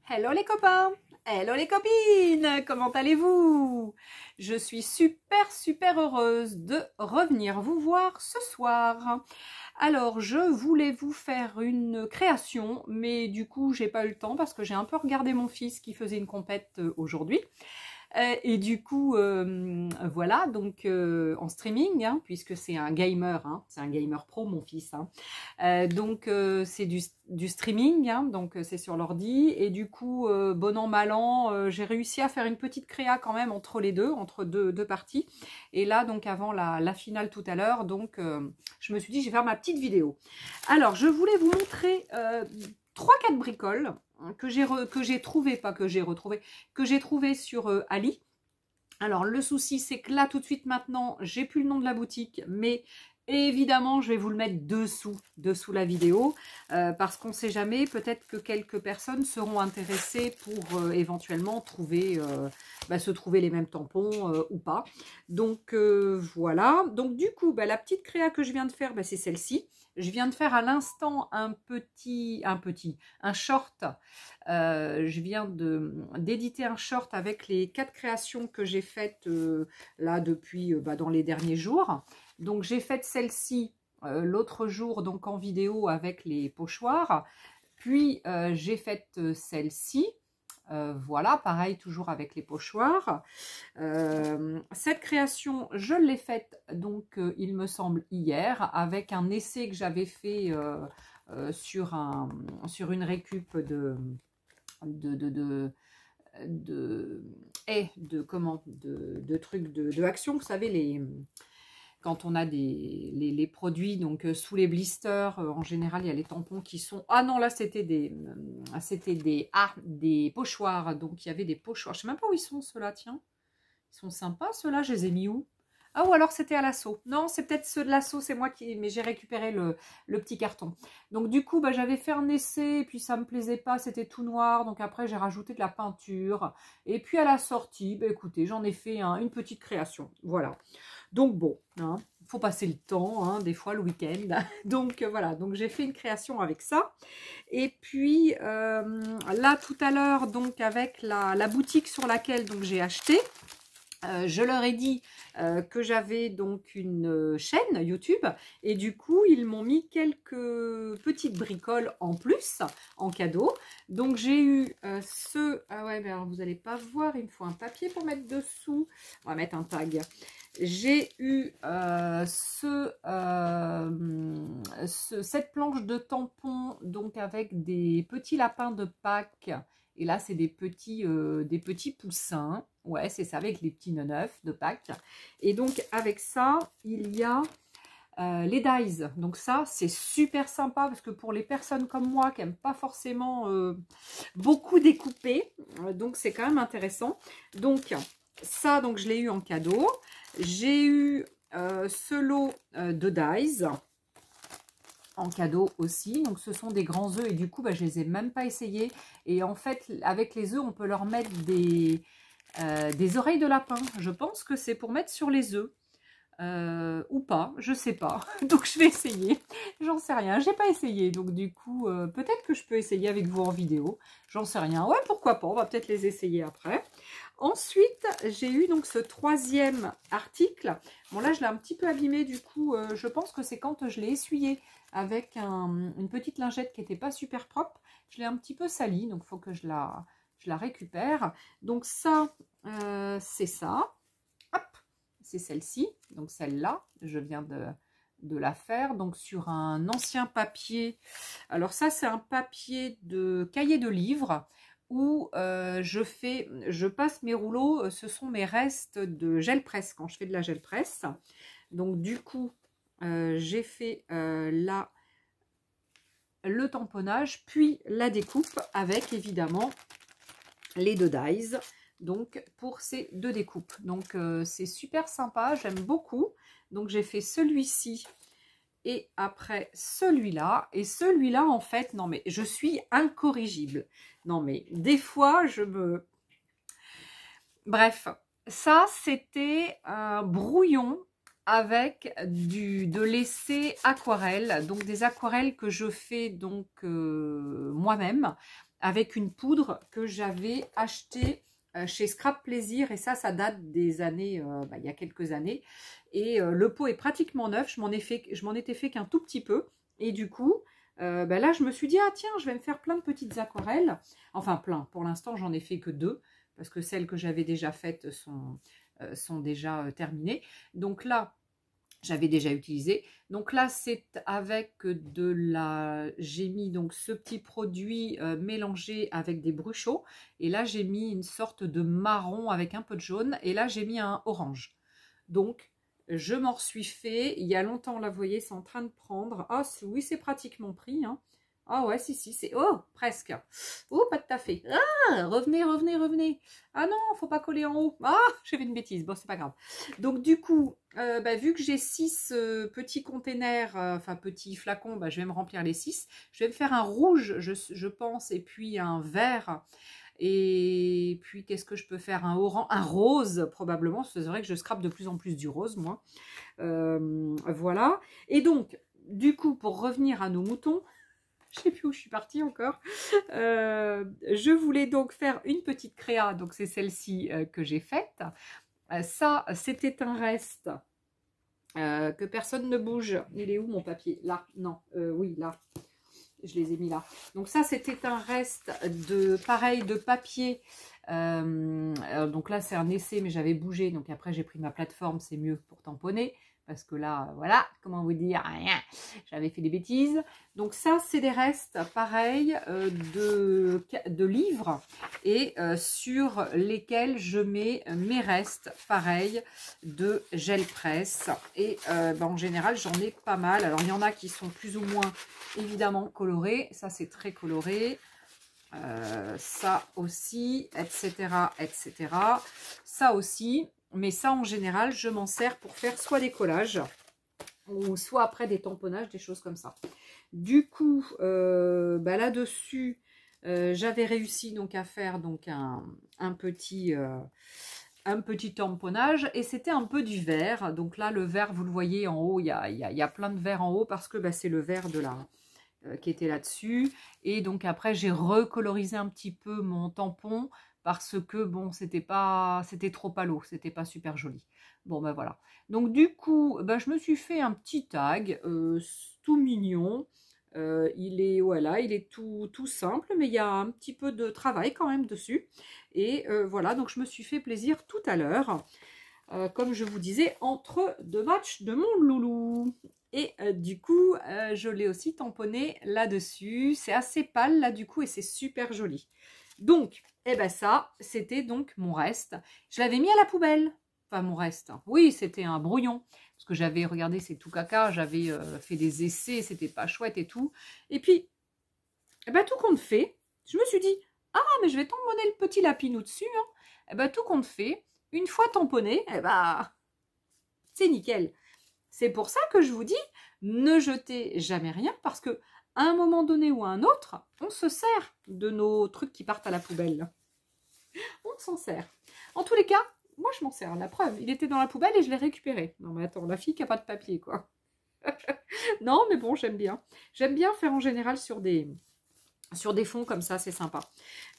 Hello les copains, hello les copines, comment allez-vous? Je suis super heureuse de revenir vous voir ce soir. Alors je voulais vous faire une création, mais du coup j'ai pas eu le temps parce que j'ai un peu regardé mon fils qui faisait une compète aujourd'hui. Et du coup, voilà, donc en streaming, hein, puisque c'est un gamer, hein, c'est un gamer pro mon fils. Hein. Donc c'est du streaming, hein, donc c'est sur l'ordi. Et du coup, bon an, mal an, j'ai réussi à faire une petite créa quand même entre les deux, entre deux parties. Et là, donc avant la finale tout à l'heure, donc je me suis dit, je vais faire ma petite vidéo. Alors, je voulais vous montrer 3-4 bricoles que j'ai trouvé, pas que j'ai retrouvé, que j'ai trouvé sur Ali. Alors le souci c'est que là tout de suite maintenant j'ai plus le nom de la boutique, mais évidemment je vais vous le mettre dessous la vidéo parce qu'on ne sait jamais, peut-être que quelques personnes seront intéressées pour éventuellement trouver se trouver les mêmes tampons ou pas. Donc voilà, donc du coup la petite créa que je viens de faire, c'est celle-ci. Je viens de faire à l'instant un short. Je viens d'éditer un short avec les 4 créations que j'ai faites là depuis dans les derniers jours. Donc j'ai fait celle-ci l'autre jour donc en vidéo avec les pochoirs. Puis j'ai fait celle-ci. Voilà, pareil, toujours avec les pochoirs. Cette création, je l'ai faite, donc, il me semble, hier, avec un essai que j'avais fait sur une récup de trucs de action, vous savez, quand on a les produits donc sous les blisters, en général il y a les tampons qui sont, ah non là c'était des pochoirs, donc il y avait des pochoirs, je sais même pas où ils sont ceux-là, tiens, ils sont sympas ceux-là, je les ai mis où? Ah, ou alors c'était à l'assaut. Non, c'est peut-être ceux de l'assaut, c'est moi qui... Mais j'ai récupéré le petit carton. Donc du coup, j'avais fait un essai, et puis ça me plaisait pas, c'était tout noir. Donc après, j'ai rajouté de la peinture. Et puis à la sortie, écoutez, j'en ai fait une petite création. Voilà. Donc bon, hein, faut passer le temps, hein, des fois le week-end. Donc voilà, donc j'ai fait une création avec ça. Et puis là, tout à l'heure, donc avec la boutique sur laquelle j'ai acheté, je leur ai dit que j'avais donc une chaîne YouTube et du coup ils m'ont mis quelques petites bricoles en plus en cadeau. Donc j'ai eu ah ouais, mais alors vous n'allez pas voir, il me faut un papier pour mettre dessous, on va mettre un tag. J'ai eu cette planche de tampons donc avec des petits lapins de Pâques. Et là, c'est des petits poussins. Ouais, c'est ça, avec les petits neufs de Pâques. Et donc, avec ça, il y a les dies. Donc ça, c'est super sympa parce que pour les personnes comme moi qui n'aiment pas forcément beaucoup découper, donc c'est quand même intéressant. Donc, ça, donc je l'ai eu en cadeau. J'ai eu ce lot de dies en cadeau aussi, donc ce sont des grands œufs et du coup je les ai même pas essayés, et en fait avec les œufs on peut leur mettre des oreilles de lapin. Je pense que c'est pour mettre sur les œufs ou pas, je sais pas. Donc je vais essayer, j'en sais rien, j'ai pas essayé, donc du coup peut-être que je peux essayer avec vous en vidéo, j'en sais rien. Ouais, pourquoi pas, on va peut-être les essayer après. Ensuite, j'ai eu donc ce 3e article. Bon là, je l'ai un petit peu abîmé, du coup, je pense que c'est quand je l'ai essuyé avec une petite lingette qui n'était pas super propre. Je l'ai un petit peu sali, donc il faut que je la récupère. Donc ça, c'est ça. Hop, c'est celle-ci. Donc celle-là, je viens de la faire. Donc sur un ancien papier. Alors ça, c'est un papier de cahier de livres où je passe mes rouleaux, ce sont mes restes de gel presse quand je fais de la gel presse. Donc du coup, j'ai fait là le tamponnage, puis la découpe avec évidemment les 2 dies. Donc pour ces 2 découpes. Donc c'est super sympa, j'aime beaucoup. Donc j'ai fait celui-ci. Et après celui-là, et celui-là en fait, non mais je suis incorrigible. Non mais des fois je me... Bref, ça c'était un brouillon avec de l'essai aquarelle, donc des aquarelles que je fais donc moi-même. avec une poudre que j'avais achetée chez Scrap Plaisir. Et ça date des années, il y a quelques années. Et le pot est pratiquement neuf. Je m'en étais fait qu'un tout petit peu. Et du coup, là, je me suis dit, ah tiens, je vais me faire plein de petites aquarelles. Enfin, plein. Pour l'instant, j'en ai fait que 2. Parce que celles que j'avais déjà faites sont déjà terminées. Donc là, j'avais déjà utilisé. Donc là, c'est avec de la... J'ai mis donc ce petit produit mélangé avec des bruchots. Et là, j'ai mis une sorte de marron avec un peu de jaune. Et là, j'ai mis un orange. Donc, je m'en suis fait. Il y a longtemps, là, vous voyez, c'est en train de prendre. Ah, oui, c'est pratiquement pris, hein. Ah ouais, si, c'est... Oh, presque. Oh, pas tout à fait. Ah, revenez, revenez, revenez. Ah non, faut pas coller en haut. Ah, j'ai fait une bêtise. Bon, c'est pas grave. Donc, du coup, vu que j'ai 6 petits containers, enfin, petits flacons, je vais me remplir les 6. Je vais me faire un rouge, je pense, et puis un vert. Et puis, qu'est-ce que je peux faire? Un orange, un rose, probablement. C'est vrai que je scrape de plus en plus du rose, moi. Voilà. Et donc, du coup, pour revenir à nos moutons, je ne sais plus où je suis partie encore. Je voulais donc faire une petite créa. Donc, c'est celle-ci que j'ai faite. Ça, c'était un reste que personne ne bouge. Il est où mon papier? Là. Non. Oui, là. Je les ai mis là. Donc, ça, c'était un reste de, pareil, de papier. Donc là, c'est un essai, mais j'avais bougé. Donc, après, j'ai pris ma plateforme. C'est mieux pour tamponner. Parce que là, voilà, comment vous dire, j'avais fait des bêtises. Donc ça, c'est des restes, pareil, de livres et sur lesquels je mets mes restes, pareil, de gel presse. Et en général, j'en ai pas mal. Alors, il y en a qui sont plus ou moins, évidemment, colorés. Ça, c'est très coloré. Ça aussi, etc., etc. Ça aussi. Mais ça, en général, je m'en sers pour faire soit des collages, ou soit après des tamponnages, des choses comme ça. Du coup, là-dessus, j'avais réussi donc à faire donc un petit tamponnage. Et c'était un peu du vert. Donc là, le vert, vous le voyez en haut, il y a plein de vert en haut parce que c'est le vert de la... qui était là-dessus. Et donc après, j'ai recolorisé un petit peu mon tampon parce que bon, c'était trop pâle, c'était pas super joli. Bon voilà. Donc du coup, je me suis fait un petit tag tout mignon. Il est tout simple, mais il y a un petit peu de travail quand même dessus. Et voilà, donc je me suis fait plaisir tout à l'heure. Comme je vous disais, entre 2 matchs de mon loulou. Et du coup, je l'ai aussi tamponné là-dessus. C'est assez pâle là du coup et c'est super joli. Donc, ça, c'était donc mon reste. Je l'avais mis à la poubelle. Enfin, mon reste. Oui, c'était un brouillon. Parce que j'avais, regardé, c'est tout caca. J'avais fait des essais, c'était pas chouette et tout. Et puis, tout compte fait, je me suis dit, ah, mais je vais tamponner le petit lapinou dessus. Hein. Tout compte fait, une fois tamponné, c'est nickel. C'est pour ça que je vous dis, ne jetez jamais rien parce que à un moment donné ou à un autre, on se sert de nos trucs qui partent à la poubelle. On s'en sert. En tous les cas, moi je m'en sers. La preuve, il était dans la poubelle et je l'ai récupéré. Non mais attends, la fille qui n'a pas de papier quoi. Non mais bon, j'aime bien. J'aime bien faire en général sur des fonds comme ça, c'est sympa.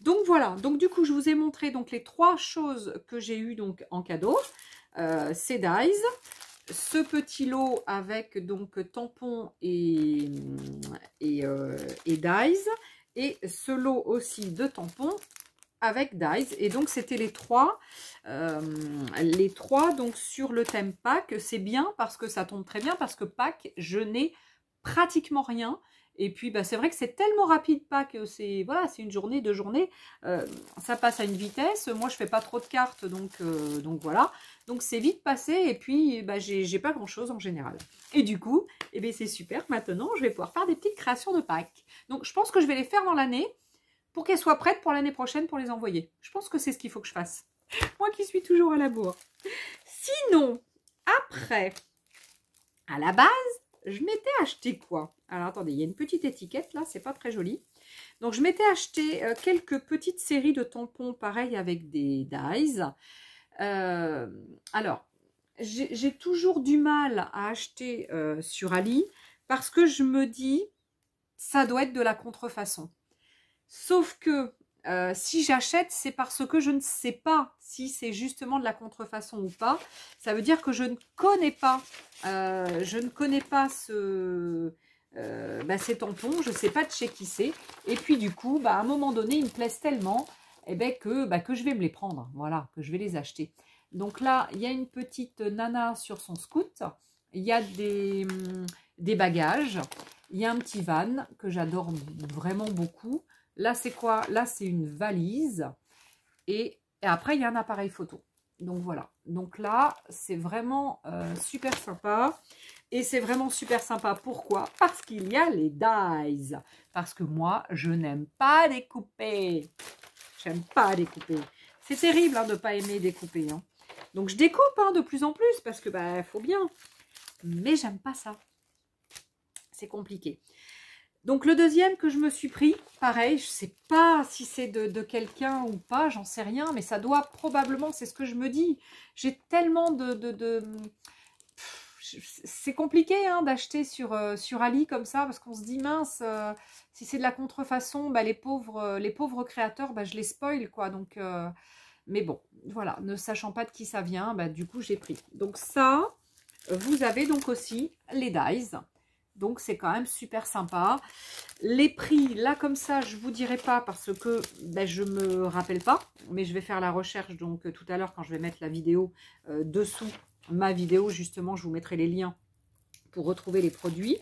Donc voilà, donc du coup je vous ai montré donc les 3 choses que j'ai eues donc en cadeau. C'est Dies. Ce petit lot avec donc tampons et Dies. Et ce lot aussi de tampons avec Dies. Et donc, c'était les 3. Les 3, donc, sur le thème Pâques. C'est bien parce que ça tombe très bien. Parce que Pâques, je n'ai pratiquement rien. Et puis, c'est vrai que c'est tellement rapide Pâques. C'est voilà, c'est une journée, 2 journées. Ça passe à une vitesse. Moi, je fais pas trop de cartes. Donc voilà. Donc, c'est vite passé. Et puis, j'ai pas grand-chose en général. Et du coup, c'est super. Maintenant, je vais pouvoir faire des petites créations de Pâques. Donc, je pense que je vais les faire dans l'année pour qu'elles soient prêtes pour l'année prochaine pour les envoyer. Je pense que c'est ce qu'il faut que je fasse. Moi qui suis toujours à la bourre. Sinon, après, à la base, je m'étais acheté quoi? Alors, attendez, il y a une petite étiquette là, c'est pas très joli. Donc, je m'étais acheté quelques petites séries de tampons, pareil, avec des Dies. Alors, j'ai toujours du mal à acheter sur Ali parce que je me dis, ça doit être de la contrefaçon. Sauf que si j'achète, c'est parce que je ne sais pas si c'est justement de la contrefaçon ou pas. Ça veut dire que je ne connais pas, ces tampons, je ne sais pas de chez qui c'est. Et puis du coup, à un moment donné, ils me plaisent tellement que je vais me les prendre, voilà, que je vais les acheter. Donc là, il y a une petite nana sur son scoot, il y a des bagages, il y a un petit van que j'adore vraiment beaucoup. Là, c'est quoi? Là, c'est une valise. Et après, il y a un appareil photo. Donc, voilà. Donc là, c'est vraiment super sympa. Et c'est vraiment super sympa. Pourquoi? Parce qu'il y a les dies. Parce que moi, je n'aime pas découper. J'aime pas découper. C'est terrible de ne pas aimer découper. Hein. Donc, je découpe de plus en plus parce que, faut bien. Mais j'aime pas ça. C'est compliqué. Donc le deuxième que je me suis pris, pareil, je ne sais pas si c'est de quelqu'un ou pas, j'en sais rien, mais ça doit probablement, c'est ce que je me dis. J'ai tellement c'est compliqué d'acheter sur Ali comme ça, parce qu'on se dit, mince, si c'est de la contrefaçon, les pauvres créateurs, je les spoil, quoi. Donc, mais bon, voilà, ne sachant pas de qui ça vient, du coup, j'ai pris. Donc ça, vous avez donc aussi les dies. Donc, c'est quand même super sympa. Les prix, là, comme ça, je ne vous dirai pas parce que je ne me rappelle pas. Mais je vais faire la recherche, donc, tout à l'heure, quand je vais mettre la vidéo dessous ma vidéo, justement, je vous mettrai les liens pour retrouver les produits.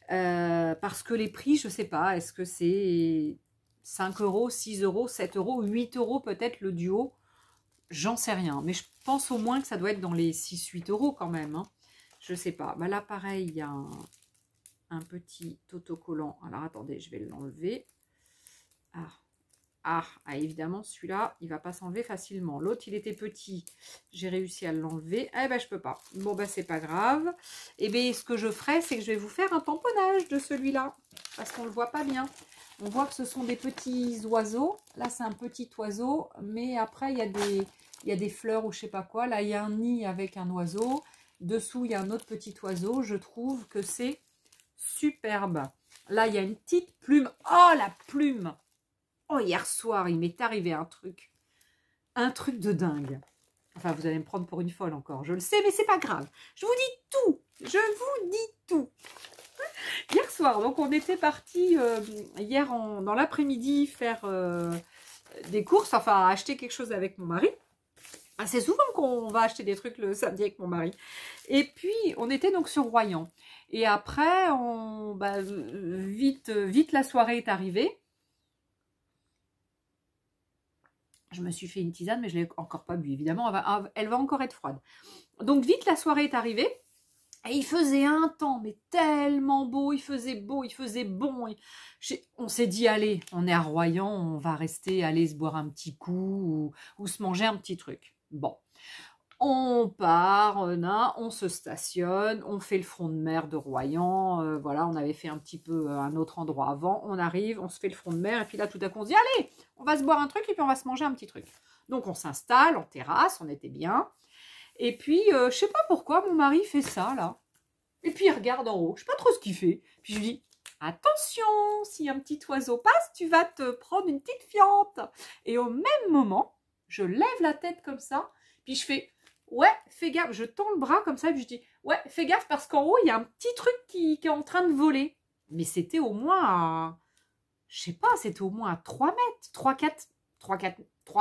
Parce que les prix, je ne sais pas. Est-ce que c'est 5 €, 6 €, 7 €, 8 € peut-être le duo? J'en sais rien. Mais je pense au moins que ça doit être dans les 6-8 € quand même. Hein. Je ne sais pas. Là, pareil, il y a un petit autocollant. Alors, attendez, je vais l'enlever. Évidemment, celui-là, il ne va pas s'enlever facilement. L'autre, il était petit. J'ai réussi à l'enlever. Je peux pas. Bon, c'est pas grave. Ce que je ferai, c'est que je vais vous faire un tamponnage de celui-là. Parce qu'on ne le voit pas bien. On voit que ce sont des petits oiseaux. Là, c'est un petit oiseau. Mais après, il y a des fleurs ou je sais pas quoi. Là, il y a un nid avec un oiseau. Dessous, il y a un autre petit oiseau. Je trouve que c'est superbe. Là, il y a une petite plume. Oh, la plume! Oh, hier soir, il m'est arrivé un truc. Un truc de dingue. Enfin, vous allez me prendre pour une folle encore. Je le sais, mais c'est pas grave. Je vous dis tout. Je vous dis tout. Hier soir, donc on était parti hier dans l'après-midi faire des courses. Enfin, acheter quelque chose avec mon mari. C'est souvent qu'on va acheter des trucs le samedi avec mon mari. Et puis, on était donc sur Royan. Et après, vite la soirée est arrivée. Je me suis fait une tisane, mais je ne l'ai encore pas bu, évidemment. Elle va encore être froide. Donc, vite la soirée est arrivée. Et il faisait un temps, mais tellement beau. Il faisait beau, il faisait bon. On s'est dit, allez, on est à Royan, on va rester, aller se boire un petit coup ou se manger un petit truc. Bon. On part, on se stationne, on fait le front de mer de Royan. Voilà, on avait fait un petit peu un autre endroit avant. On arrive, on se fait le front de mer. Et puis là, tout à coup, on se dit, allez, on va se boire un truc et puis on va se manger un petit truc. Donc, on s'installe en terrasse, on était bien. Et puis, je sais pas pourquoi, mon mari fait ça, là. Et puis, il regarde en haut. Je sais pas trop ce qu'il fait. Puis, je lui dis, attention, si un petit oiseau passe, tu vas te prendre une petite fiente. Et au même moment, je lève la tête comme ça. Puis, je fais... Ouais, fais gaffe, je tends le bras comme ça, puis je dis, ouais, fais gaffe parce qu'en haut, il y a un petit truc qui est en train de voler. Mais c'était au moins à, je sais pas, c'était au moins à 3 mètres, 3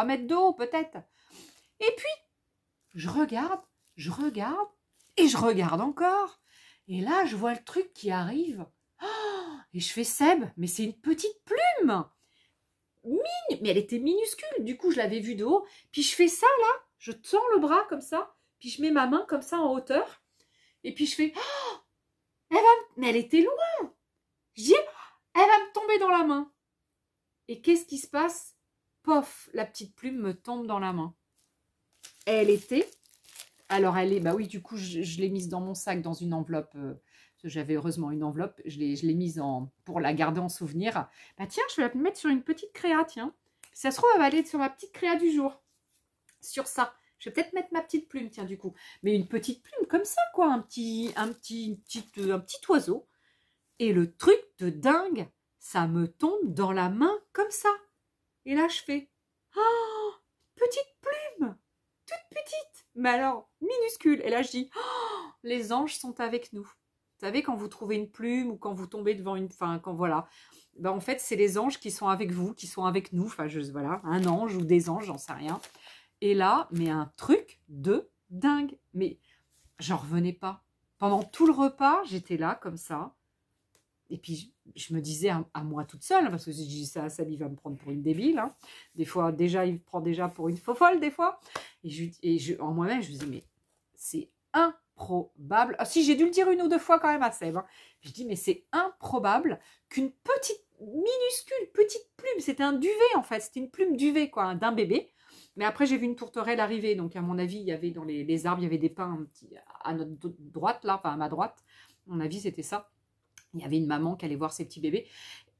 mètres de haut peut-être. Et puis, je regarde, et je regarde encore. Et là, je vois le truc qui arrive. Oh, et je fais, Seb, mais c'est une petite plume. Mais elle était minuscule, du coup, je l'avais vue de haut. Puis je fais ça, là. Je tends le bras comme ça, puis je mets ma main comme ça en hauteur, et puis je fais oh, mais elle était loin. Je dis elle va me tomber dans la main. Et qu'est-ce qui se passe? Pof, la petite plume me tombe dans la main. Elle était, alors elle est, oui, du coup je l'ai mise dans mon sac dans une enveloppe. J'avais heureusement une enveloppe, je l'ai mise pour la garder en souvenir. Tiens, je vais la mettre sur une petite créa, tiens. Si ça se trouve, elle va aller sur ma petite créa du jour. Sur ça. Je vais peut-être mettre ma petite plume, tiens, du coup. Mais une petite plume comme ça, quoi. Un petit oiseau. Et le truc de dingue, ça me tombe dans la main comme ça. Et là, je fais « Oh, petite plume, toute petite, mais alors minuscule. » Et là, je dis oh, « Les anges sont avec nous. » Vous savez, quand vous trouvez une plume ou quand vous tombez devant une... Enfin, quand voilà. Ben, en fait, c'est les anges qui sont avec vous, qui sont avec nous. Enfin, voilà, un ange ou des anges, j'en sais rien. Et là, mais un truc de dingue. Mais j'en revenais pas. Pendant tout le repas, j'étais là, comme ça. Et puis, je me disais à moi toute seule, parce que si je dis ça, Sally va me prendre pour une débile. Hein. Des fois, déjà, il me prend déjà pour une fofolle, des fois. En moi-même, je me disais, mais c'est improbable. Ah, si, j'ai dû le dire une ou deux fois quand même à Seb. Hein. Je dis, mais c'est improbable qu'une petite, minuscule, petite plume, c'était un duvet en fait, c'était une plume duvet, quoi, d'un bébé. Mais après, j'ai vu une tourterelle arriver, donc à mon avis, il y avait dans les arbres, il y avait des pins à notre droite, là, enfin à ma droite. À mon avis, c'était ça. Il y avait une maman qui allait voir ses petits bébés.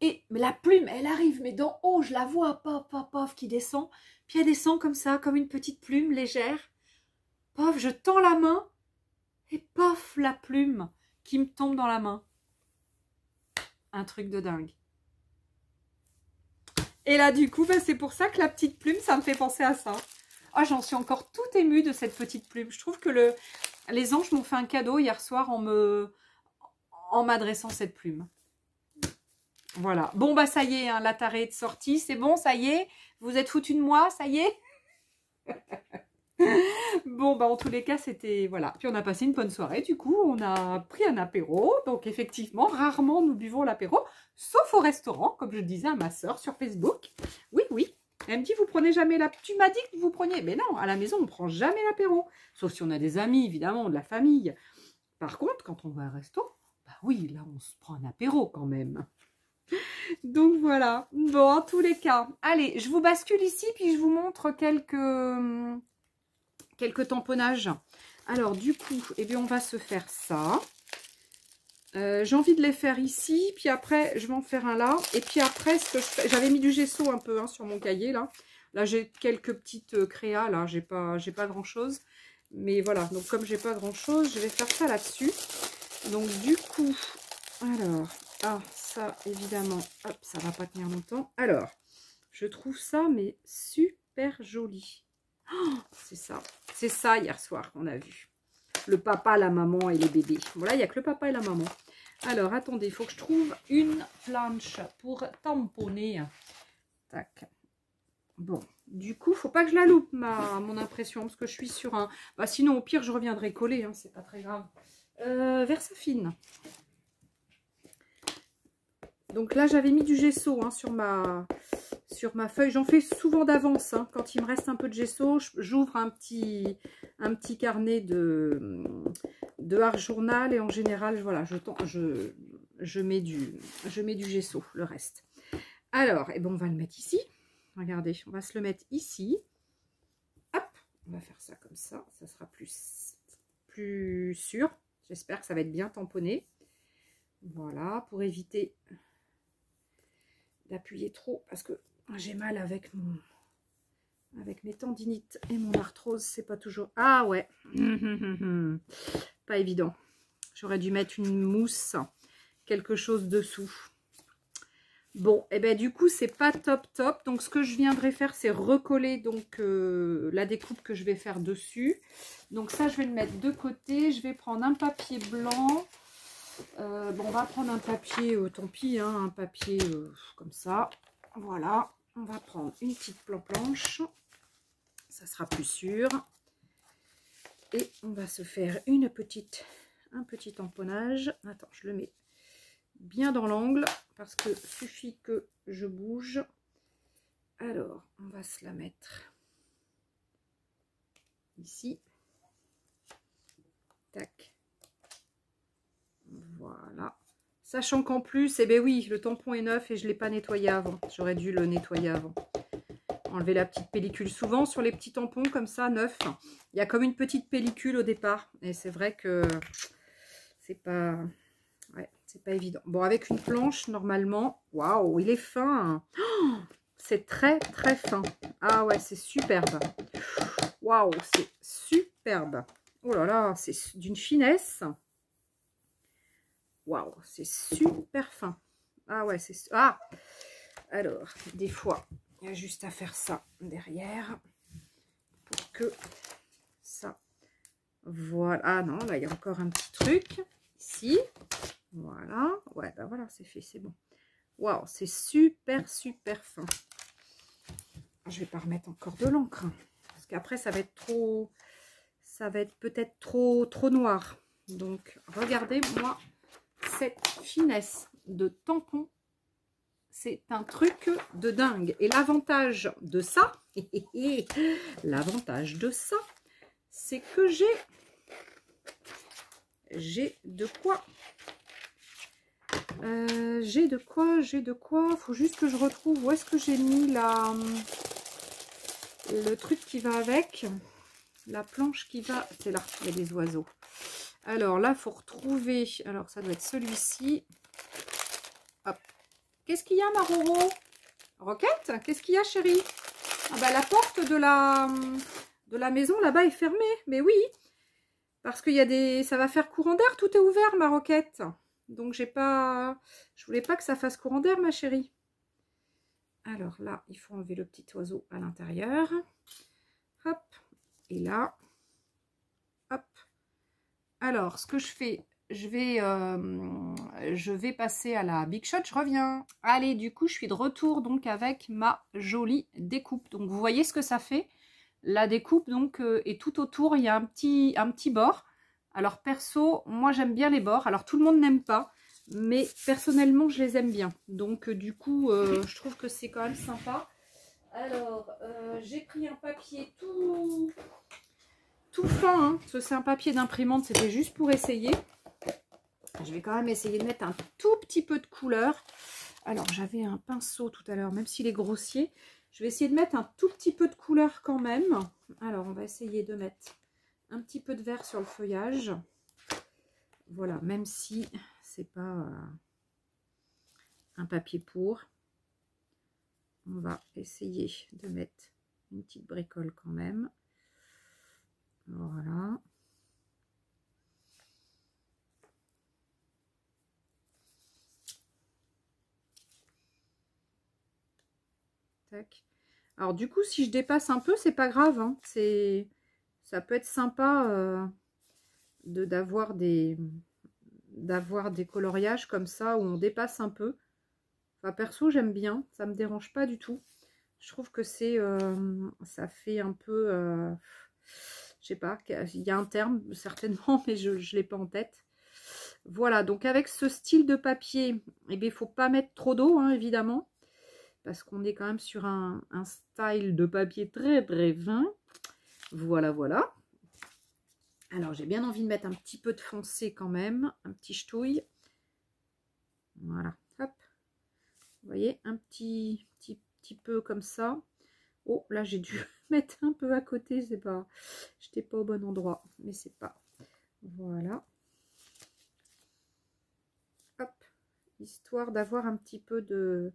Et mais la plume, elle arrive, mais d'en haut, je la vois, paf, paf, paf, qui descend. Puis elle descend comme ça, comme une petite plume légère. Paf, je tends la main. Et paf, la plume qui me tombe dans la main. Un truc de dingue. Et là, du coup, bah, c'est pour ça que la petite plume, ça me fait penser à ça. Ah, j'en suis encore tout émue de cette petite plume. Je trouve que les anges m'ont fait un cadeau hier soir en m'adressant cette plume. Voilà. Bon, bah ça y est, hein, la tarée est sortie. C'est bon, ça y est. Vous êtes foutus de moi, ça y est. Bon, bah en tous les cas, c'était... Voilà. Puis on a passé une bonne soirée. Du coup, on a pris un apéro. Donc effectivement, rarement nous buvons l'apéro. Sauf au restaurant, comme je disais à ma soeur sur Facebook. Oui, oui. Elle me dit, vous prenez jamais l'apéro. Tu m'as dit que vous preniez. Mais non, à la maison, on ne prend jamais l'apéro. Sauf si on a des amis, évidemment, de la famille. Par contre, quand on va à un resto, bah oui, là, on se prend un apéro quand même. Donc voilà. Bon, en tous les cas. Allez, je vous bascule ici, puis je vous montre quelques tamponnages. Alors, du coup, eh bien, on va se faire ça. J'ai envie de les faire ici, puis après, je vais en faire un là. Et puis après, j'avais mis du gesso un peu hein, sur mon cahier, là. Là, j'ai quelques petites créas, là. J'ai pas grand-chose. Mais voilà, donc comme j'ai pas grand-chose, je vais faire ça là-dessus. Donc, du coup, alors... Ah, ça, évidemment, hop, ça va pas tenir longtemps. Alors, je trouve ça, mais super joli. Oh, c'est ça hier soir qu'on a vu. Le papa, la maman et les bébés. Voilà, il n'y a que le papa et la maman. Alors, attendez, il faut que je trouve une planche pour tamponner. Tac. Bon, du coup, il ne faut pas que je la loupe, mon impression, parce que je suis sur un... Bah, sinon, au pire, je reviendrai coller, hein, c'est pas très grave. Versafine. Donc là, j'avais mis du gesso hein, sur ma feuille. J'en fais souvent d'avance. Hein. Quand il me reste un peu de gesso, j'ouvre un petit carnet de art journal. Et en général, voilà, je mets du gesso, le reste. Alors, eh ben, on va le mettre ici. Regardez, on va se le mettre ici. Hop, on va faire ça comme ça. Ça sera plus sûr. J'espère que ça va être bien tamponné. Voilà, pour éviter... d'appuyer trop parce que j'ai mal avec mes tendinites et mon arthrose, c'est pas toujours... Ah ouais, pas évident. J'aurais dû mettre une mousse, quelque chose dessous. Bon, et ben du coup, c'est pas top. Donc, ce que je viendrai faire, c'est recoller donc la découpe que je vais faire dessus. Donc, ça, je vais le mettre de côté. Je vais prendre un papier blanc. Bon, on va prendre un papier, tant pis, hein, un papier comme ça. Voilà, on va prendre une petite planche. Ça sera plus sûr. Et on va se faire un petit tamponnage. Attends, je le mets bien dans l'angle parce que suffit que je bouge. Alors, on va se la mettre ici. Tac. Voilà. Sachant qu'en plus, eh bien oui, le tampon est neuf et je ne l'ai pas nettoyé avant. J'aurais dû le nettoyer avant. Enlever la petite pellicule. Souvent, sur les petits tampons comme ça, neufs, il y a comme une petite pellicule au départ. Et c'est vrai que c'est pas... Ouais, c'est pas évident. Bon, avec une planche, normalement... Waouh, il est fin. Oh, c'est très, très fin. Ah ouais, c'est superbe. Waouh, c'est superbe. Oh là là, c'est d'une finesse. Waouh, c'est super fin. Ah ouais, c'est... Ah! Alors, des fois, il y a juste à faire ça derrière pour que ça... Voilà. Ah non, là, il y a encore un petit truc ici. Voilà. Ouais, ben voilà, c'est fait, c'est bon. Waouh, c'est super, super fin. Je vais pas remettre encore de l'encre. Parce qu'après, ça va être trop... Ça va être peut-être trop noir. Donc, regardez-moi cette finesse de tampon. C'est un truc de dingue. Et l'avantage de ça, l'avantage de ça, c'est que j'ai de quoi. J'ai de quoi. Faut juste que je retrouve où est-ce que j'ai mis le truc qui va avec. La planche qui va... C'est là, il y a des oiseaux. Alors là, il faut retrouver... Alors, ça doit être celui-ci. Hop. Qu'est-ce qu'il y a, Maroro? Roquette? Qu'est-ce qu'il y a, chérie? Ah bah, la porte de la maison, là-bas, est fermée. Mais oui, parce qu'il y a des... Ça va faire courant d'air. Tout est ouvert, ma Roquette. Donc, j'ai pas... Je voulais pas que ça fasse courant d'air, ma chérie. Alors là, il faut enlever le petit oiseau à l'intérieur. Hop. Et là... Hop. Alors, ce que je fais, je vais passer à la Big Shot. Je reviens. Allez, du coup, je suis de retour donc avec ma jolie découpe. Donc, vous voyez ce que ça fait. La découpe, donc, et tout autour, il y a un petit bord. Alors, perso, moi, j'aime bien les bords. Alors, tout le monde n'aime pas, mais personnellement, je les aime bien. Donc, du coup, je trouve que c'est quand même sympa. Alors, j'ai pris un papier tout fin, hein, parce que c'est un papier d'imprimante, c'était juste pour essayer. Je vais quand même essayer de mettre un tout petit peu de couleur. Alors, j'avais un pinceau tout à l'heure, même s'il est grossier. Je vais essayer de mettre un tout petit peu de couleur quand même. Alors, on va essayer de mettre un petit peu de vert sur le feuillage. Voilà, même si c'est pas un papier pour. On va essayer de mettre une petite bricole quand même. Voilà. Tac. Alors du coup, si je dépasse un peu, c'est pas grave. Hein. Ça peut être sympa d'avoir des coloriages comme ça où on dépasse un peu. Enfin, perso, j'aime bien. Ça me dérange pas du tout. Je trouve que ça fait un peu... je sais pas, il y a un terme certainement, mais je ne l'ai pas en tête. Voilà, donc avec ce style de papier, eh bien, il ne faut pas mettre trop d'eau, hein, évidemment. Parce qu'on est quand même sur un style de papier très très fin. Voilà, voilà. Alors, j'ai bien envie de mettre un petit peu de foncé quand même. Un petit ch'touille. Voilà, hop. Vous voyez, un petit peu comme ça. Oh, là, j'ai dû mettre un peu à côté. C'est pas... J'étais pas au bon endroit. Mais c'est pas... Voilà. Hop. Histoire d'avoir un petit peu de...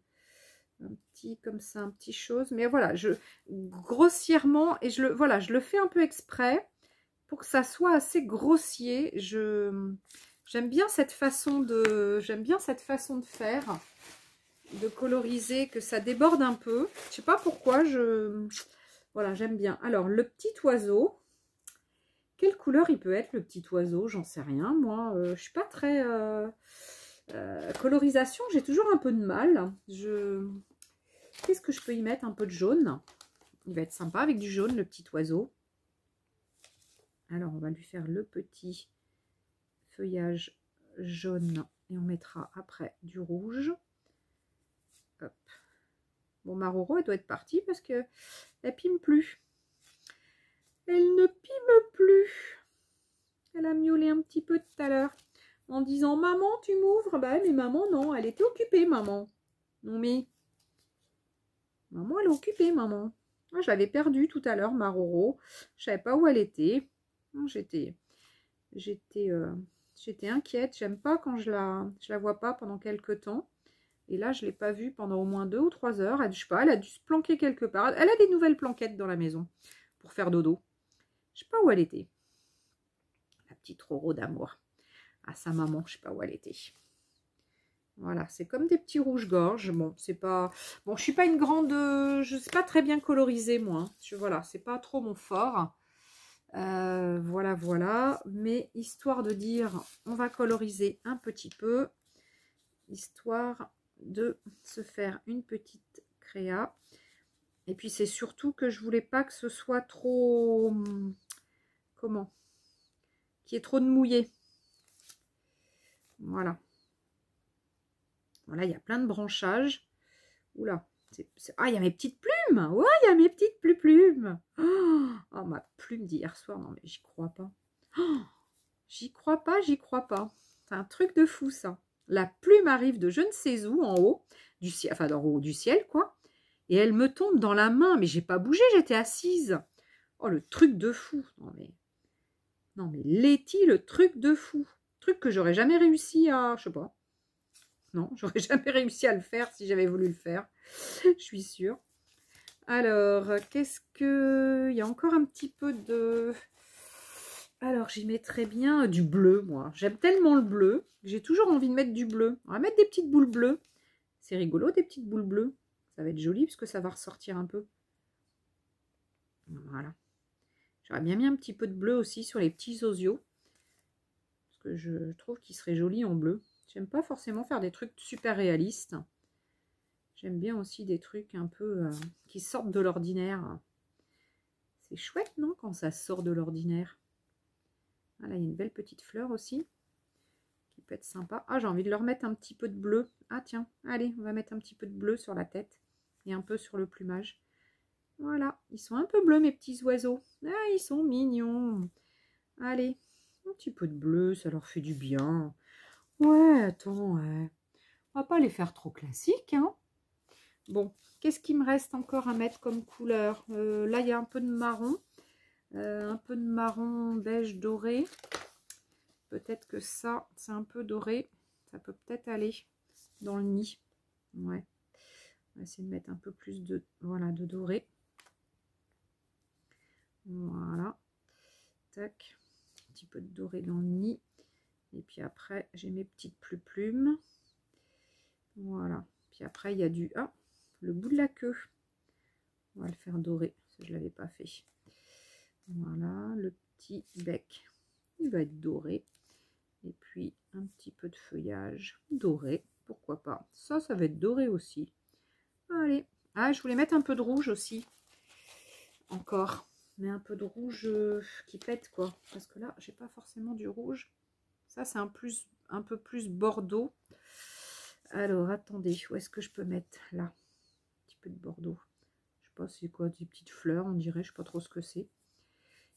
comme ça, un petit chose. Mais voilà, grossièrement, et je le fais un peu exprès pour que ça soit assez grossier. J'aime bien cette façon de faire, de coloriser, que ça déborde un peu. Je sais pas pourquoi, voilà, j'aime bien. Alors, le petit oiseau, quelle couleur il peut être, le petit oiseau? J'en sais rien, moi. Je suis pas très... colorisation, j'ai toujours un peu de mal. Qu'est-ce que je peux y mettre? Un peu de jaune. Il va être sympa avec du jaune, le petit oiseau. Alors, on va lui faire le petit feuillage jaune. Et on mettra après du rouge. Hop. Bon, Maroro, elle doit être partie parce que elle pime plus. Elle ne pime plus. Elle a miaulé un petit peu tout à l'heure en disant « Maman, tu m'ouvres ?» Bah, mais maman, non, elle était occupée, maman. Non, mais... Maman, elle est occupée, maman. Moi, je l'avais perdue tout à l'heure, Maroro. Je savais pas où elle était. J'étais inquiète. J'aime pas quand je la vois pas pendant quelques temps. Et là, je l'ai pas vue pendant au moins 2 ou 3 heures. Je sais pas, elle a dû se planquer quelque part. Elle a des nouvelles planquettes dans la maison pour faire dodo. Je sais pas où elle était. La petite Roro d'amour. À sa maman, je sais pas où elle était. Voilà, c'est comme des petits rouges-gorge. Bon, c'est pas... Bon, je suis pas une grande... je sais pas très bien coloriser, moi. Hein. Voilà, c'est pas trop mon fort. Voilà, voilà. Mais histoire de dire, on va coloriser un petit peu. Histoire de se faire une petite créa. Et puis, c'est surtout que je voulais pas que ce soit trop... Comment? Qu'il y ait trop de mouillé. Voilà. Voilà, il y a plein de branchages. Oula. Ah, il y a mes petites plumes. Ouais, il y a mes petites plumes. Oh, ma plume d'hier soir. Non, mais j'y crois pas. Oh, j'y crois pas, j'y crois pas. C'est un truc de fou, ça. La plume arrive de je ne sais où, en haut du ciel, enfin, en haut du ciel, quoi. Et elle me tombe dans la main. Mais j'ai pas bougé, j'étais assise. Oh, le truc de fou. Non, mais Letty, le truc de fou. Truc que j'aurais jamais réussi à... Je sais pas. Non, j'aurais jamais réussi à le faire si j'avais voulu le faire. Je suis sûre. Alors, qu'est-ce que... Il y a encore un petit peu de... Alors, j'y mettrais bien du bleu, moi. J'aime tellement le bleu que j'ai toujours envie de mettre du bleu. On va mettre des petites boules bleues. C'est rigolo, des petites boules bleues. Ça va être joli parce que ça va ressortir un peu. Voilà. J'aurais bien mis un petit peu de bleu aussi sur les petits osios. Parce que je trouve qu'il serait joli en bleu. J'aime pas forcément faire des trucs super réalistes. J'aime bien aussi des trucs un peu qui sortent de l'ordinaire. C'est chouette, non, quand ça sort de l'ordinaire. Ah, là, il y a une belle petite fleur aussi. Qui peut être sympa. Ah, j'ai envie de leur mettre un petit peu de bleu. Ah, tiens, allez, on va mettre un petit peu de bleu sur la tête. Et un peu sur le plumage. Voilà, ils sont un peu bleus, mes petits oiseaux. Ah, ils sont mignons. Allez, un petit peu de bleu, ça leur fait du bien. Ouais, attends, ouais. On va pas les faire trop classiques, hein. Bon, qu'est-ce qu'il me reste encore à mettre comme couleur? Là, il y a un peu de marron. Un peu de marron beige doré. Peut-être que ça, c'est un peu doré. Ça peut peut-être aller dans le nid. Ouais. On va essayer de mettre un peu plus de, voilà, de doré. Voilà. Tac. Un petit peu de doré dans le nid. Et puis après, j'ai mes petites plumes. Voilà. Puis après, il y a du... Ah, le bout de la queue. On va le faire doré. Ça, je ne l'avais pas fait. Voilà, le petit bec. Il va être doré. Et puis, un petit peu de feuillage doré. Pourquoi pas. Ça va être doré aussi. Allez. Ah, je voulais mettre un peu de rouge aussi. Encore. Mais un peu de rouge qui pète, quoi. Parce que là, j'ai pas forcément du rouge. Ça, c'est un peu plus bordeaux. Alors, attendez. Où est-ce que je peux mettre? Là. Un petit peu de bordeaux. Je sais pas, c'est quoi? Des petites fleurs, on dirait. Je sais pas trop ce que c'est.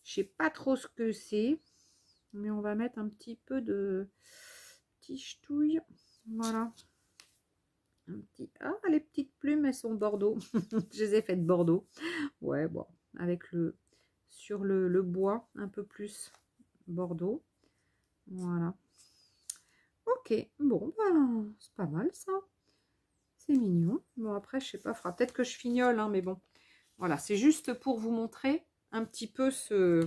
Je sais pas trop ce que c'est. Mais on va mettre un petit peu de petit ch'touille. Voilà. Un petit... Ah, les petites plumes, elles sont bordeaux. Je les ai faites bordeaux. Ouais, bon. Avec le... Sur le bois, un peu plus bordeaux. Voilà. Ok. Bon, ben, c'est pas mal, ça. C'est mignon. Bon, après, je sais pas. Faudra peut-être que je fignole, hein, mais bon. Voilà, c'est juste pour vous montrer un petit peu ce...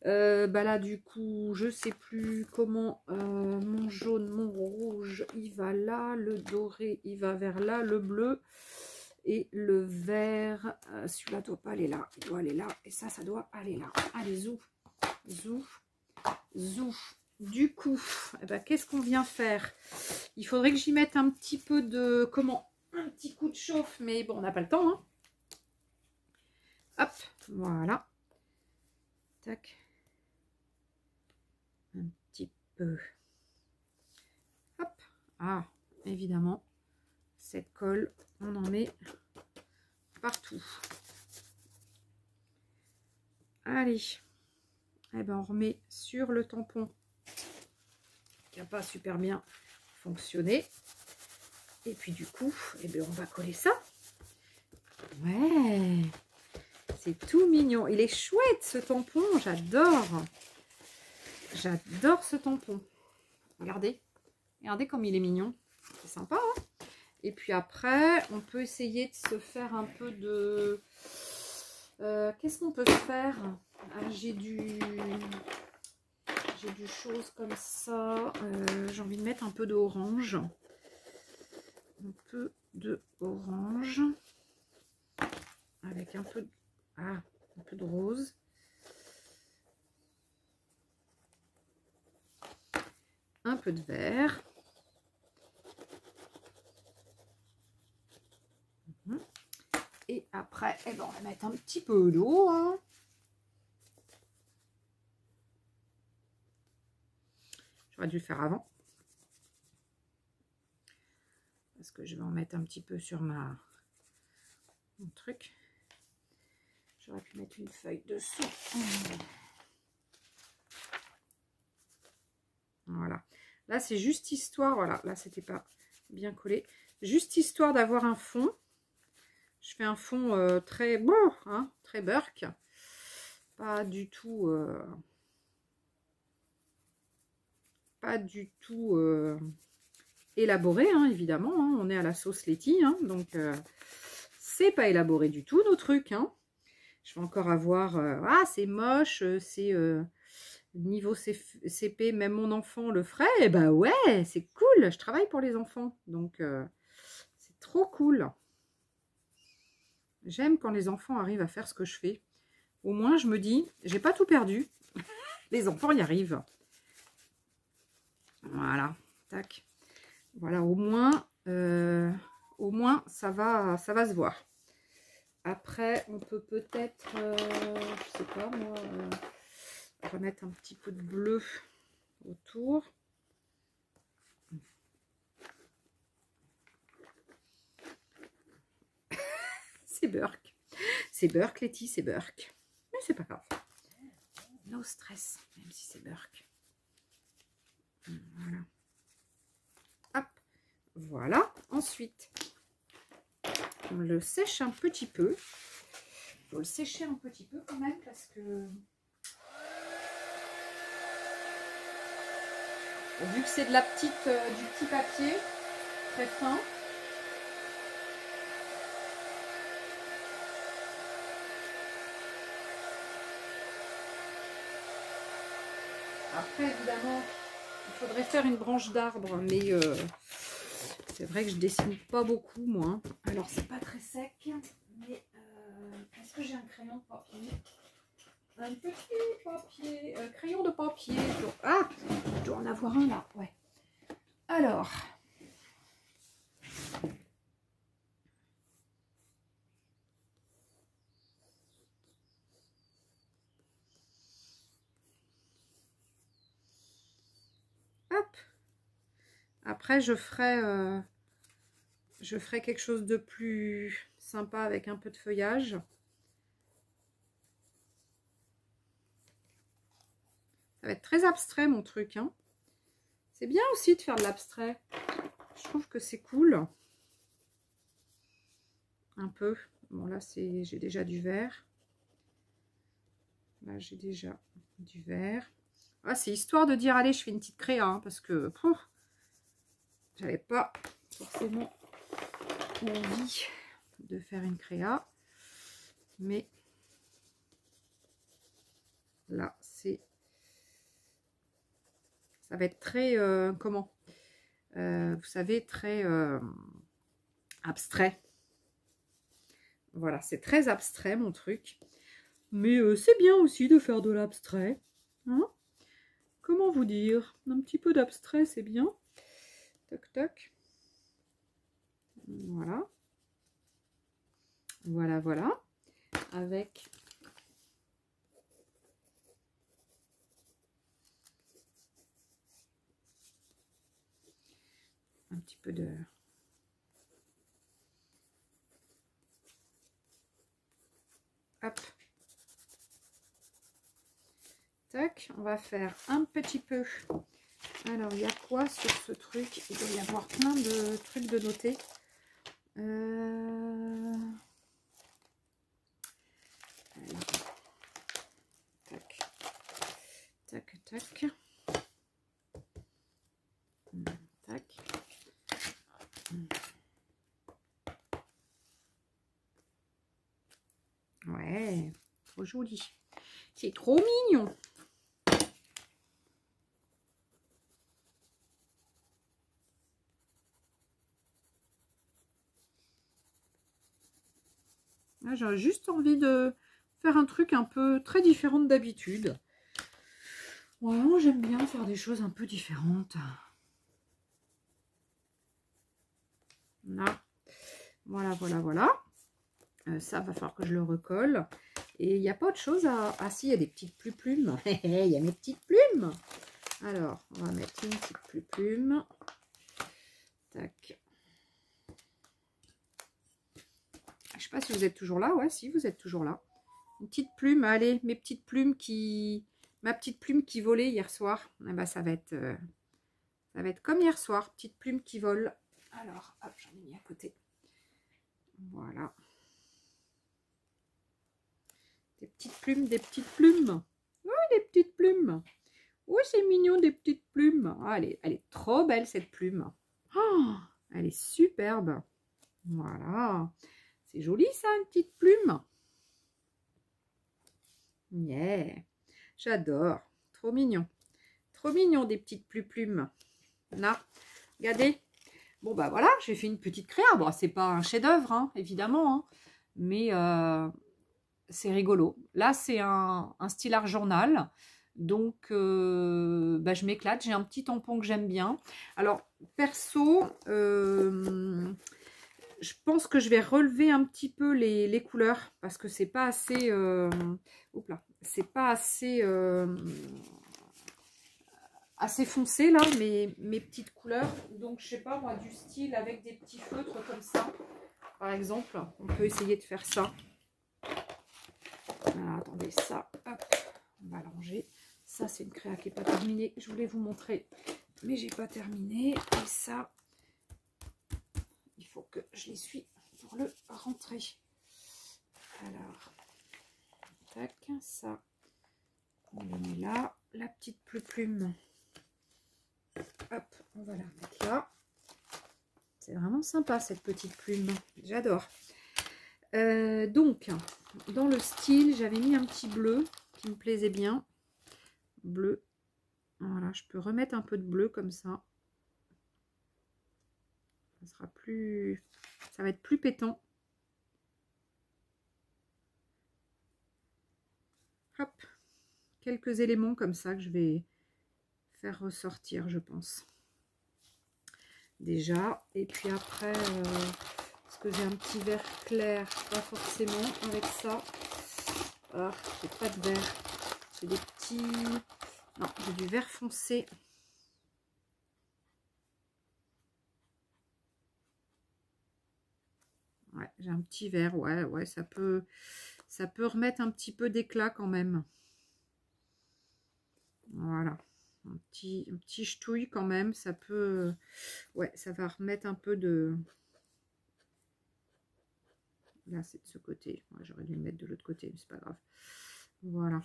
bah là du coup je sais plus comment mon jaune, mon rouge il va là, le doré il va vers là, le bleu et le vert celui-là doit pas aller là, il doit aller là et ça doit aller là. Allez, zouf zouf zouf. Du coup eh ben, qu'est-ce qu'on vient faire? Il faudrait que j'y mette un petit peu de un petit coup de chauffe, mais bon, on n'a pas le temps, hein. Hop, voilà, tac. Un petit peu. Hop. Ah, évidemment, cette colle, on en met partout. Allez. Eh ben, on remet sur le tampon qui n'a pas super bien fonctionné. Et puis du coup, eh ben, on va coller ça. Ouais. C'est tout mignon. Il est chouette ce tampon, j'adore. J'adore ce tampon. Regardez. Regardez comme il est mignon. C'est sympa, hein? Et puis après, on peut essayer de se faire un peu de... qu'est-ce qu'on peut se faire? J'ai du chose comme ça. J'ai envie de mettre un peu d'orange. peu de orange avec un peu de rose. Un peu de vert. Et après, eh ben, on va mettre un petit peu d'eau. Hein. J'aurais dû le faire avant. Parce que je vais en mettre un petit peu sur mon truc. J'aurais pu mettre une feuille dessous. Voilà. Là, c'est juste histoire. Voilà, là, c'était pas bien collé. Juste histoire d'avoir un fond. Je fais un fond très bon, hein, très burk. Pas du tout... élaboré, hein, évidemment. Hein. On est à la sauce Letty, hein, donc c'est pas élaboré du tout, nos trucs. Hein. Je vais encore avoir... c'est moche, c'est... niveau CP, même mon enfant le ferait. Et bah ouais, c'est cool. Je travaille pour les enfants. Donc, c'est trop cool. J'aime quand les enfants arrivent à faire ce que je fais. Au moins, je me dis, j'ai pas tout perdu. Les enfants y arrivent. Voilà. Tac. Voilà, au moins, ça va se voir. Après, on peut peut-être, je sais pas moi... remettre un petit peu de bleu autour. C'est burk. C'est burk, Letty, c'est burk. Mais c'est pas grave. No stress, même si c'est burk. Voilà. Hop. Voilà. Ensuite, on le sèche un petit peu. Il faut le sécher un petit peu quand même parce que... vu que c'est de la petite, du petit papier très fin. Après, évidemment, il faudrait faire une branche d'arbre, mais c'est vrai que je dessine pas beaucoup, moi. Alors, c'est pas très sec, mais est-ce que j'ai un crayon de papier? Un petit papier, crayon de papier. Je dois en avoir un là, ouais. Alors, hop. Après, je ferai quelque chose de plus sympa avec un peu de feuillage. Ça va être très abstrait mon truc. Hein. C'est bien aussi de faire de l'abstrait. Je trouve que c'est cool. Un peu. Bon là j'ai déjà du vert. Là j'ai déjà du vert. Ah, c'est histoire de dire allez je fais une petite créa. Hein, parce que j'avais pas forcément envie de faire une créa. Mais là c'est... Ça va être très, comment vous savez, très abstrait. Voilà, c'est très abstrait mon truc. Mais c'est bien aussi de faire de l'abstrait. Hein, comment vous dire? Un petit peu d'abstrait, c'est bien. Toc, toc. Voilà. Voilà, voilà. Avec... un petit peu de... Hop. Tac, on va faire un petit peu. Alors, il y a quoi sur ce truc? Il doit y avoir plein de trucs de noter. Tac. Tac, tac. Tac. Ouais, trop joli. C'est trop mignon. Là, j'ai juste envie de faire un truc un peu très différent d'habitude. Ouais, j'aime bien faire des choses un peu différentes. Là. Voilà, voilà, voilà. Ça, va falloir que je le recolle. Et il n'y a pas autre chose à... Ah si, il y a des petites plumes. Il y a mes petites plumes. Alors, on va mettre une petite plume. Tac. Je ne sais pas si vous êtes toujours là. Ouais, si, vous êtes toujours là. Une petite plume. Allez, mes petites plumes qui... Ma petite plume qui volait hier soir. Eh ben, ça va être comme hier soir. Petite plume qui vole. Alors, hop, j'en ai mis à côté. Voilà. Des petites plumes, des petites plumes. Oh, des petites plumes. Oh, c'est mignon, des petites plumes. Oh, elle est trop belle, cette plume. Oh, elle est superbe. Voilà. C'est joli, ça, une petite plume. Yeah. J'adore. Trop mignon. Trop mignon, des petites plumes. Là, regardez. Bon, bah voilà, j'ai fait une petite créa. Bon, c'est pas un chef-d'œuvre, hein, évidemment. Hein, mais c'est rigolo. Là, c'est un stylar journal. Donc, bah, je m'éclate. J'ai un petit tampon que j'aime bien. Alors, perso, je pense que je vais relever un petit peu les couleurs. Parce que c'est pas assez... c'est pas assez... assez foncé là, mes petites couleurs. Donc, je sais pas, moi, du style avec des petits feutres comme ça. Par exemple, on peut essayer de faire ça. Alors, attendez, ça, hop, on va ranger. Ça, c'est une créa qui n'est pas terminée. Je voulais vous montrer, mais j'ai pas terminé. Et ça, il faut que je l'essuie pour le rentrer. Alors, tac, ça, on le met là. La petite plume, hop, on va la remettre là. C'est vraiment sympa cette petite plume, j'adore. Donc, dans le style, j'avais mis un petit bleu qui me plaisait bien. Bleu. Voilà, je peux remettre un peu de bleu comme ça. Ça sera plus... Ça va être plus pétant. Hop. Quelques éléments comme ça que je vais faire ressortir, je pense. Déjà. Et puis après, parce que j'ai un petit vert clair, pas forcément avec ça. Ah, j'ai pas de vert. J'ai des petits... Non, j'ai du vert foncé. Ouais, j'ai un petit vert. Ouais, ça peut remettre un petit peu d'éclat quand même. Voilà. Un petit ch'touille quand même. Ça peut... Ouais, ça va remettre un peu de... Là, c'est de ce côté. Ouais, j'aurais dû le mettre de l'autre côté, mais c'est pas grave. Voilà.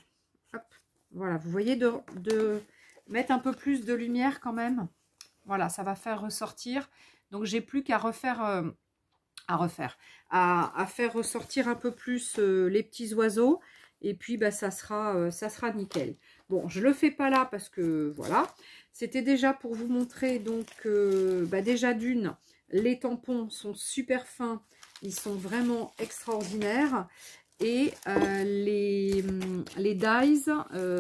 Hop. Voilà, vous voyez, de mettre un peu plus de lumière quand même. Voilà, ça va faire ressortir. Donc, j'ai plus qu'à refaire... à faire ressortir un peu plus les petits oiseaux. Et puis, bah, ça sera nickel. Bon, je le fais pas là parce que, voilà. C'était déjà pour vous montrer, donc, bah, déjà d'une, les tampons sont super fins. Ils sont vraiment extraordinaires. Et les dies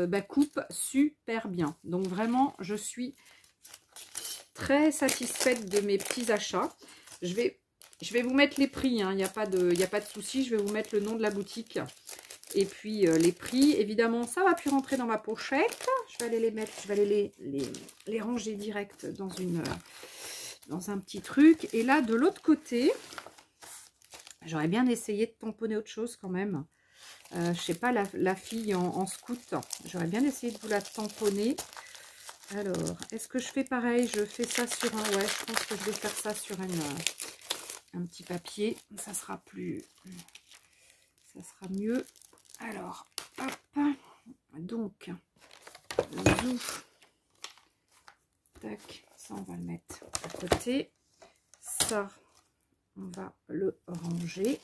bah, coupent super bien. Donc vraiment, je suis très satisfaite de mes petits achats. Je vais vous mettre les prix, hein. Il n'y a pas de souci. Je vais vous mettre le nom de la boutique. Et puis les prix. Évidemment, ça va plus rentrer dans ma pochette. Je vais aller les mettre, je vais aller les ranger direct dans un petit truc. Et là, de l'autre côté... J'aurais bien essayé de tamponner autre chose quand même. Je sais pas, la fille en scout. J'aurais bien essayé de vous la tamponner. Alors, est-ce que je fais pareil? Je fais ça sur un... Ouais, je pense que je vais faire ça sur un petit papier. Ça sera plus... Ça sera mieux. Alors, hop. Donc, zouf. Tac. Ça, on va le mettre à côté. Ça... On va le ranger,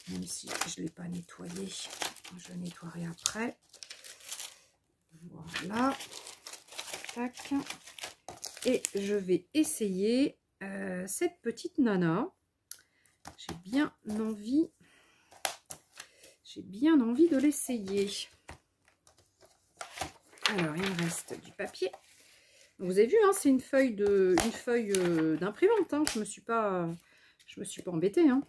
même si je ne l'ai pas nettoyé, je le nettoierai après. Voilà. Tac. Et je vais essayer cette petite nana. J'ai bien envie J'ai bien envie de l'essayer. Alors, il me reste du papier. Donc, vous avez vu, hein, c'est une feuille d'imprimante. Hein. Je me suis pas embêtée. Hein.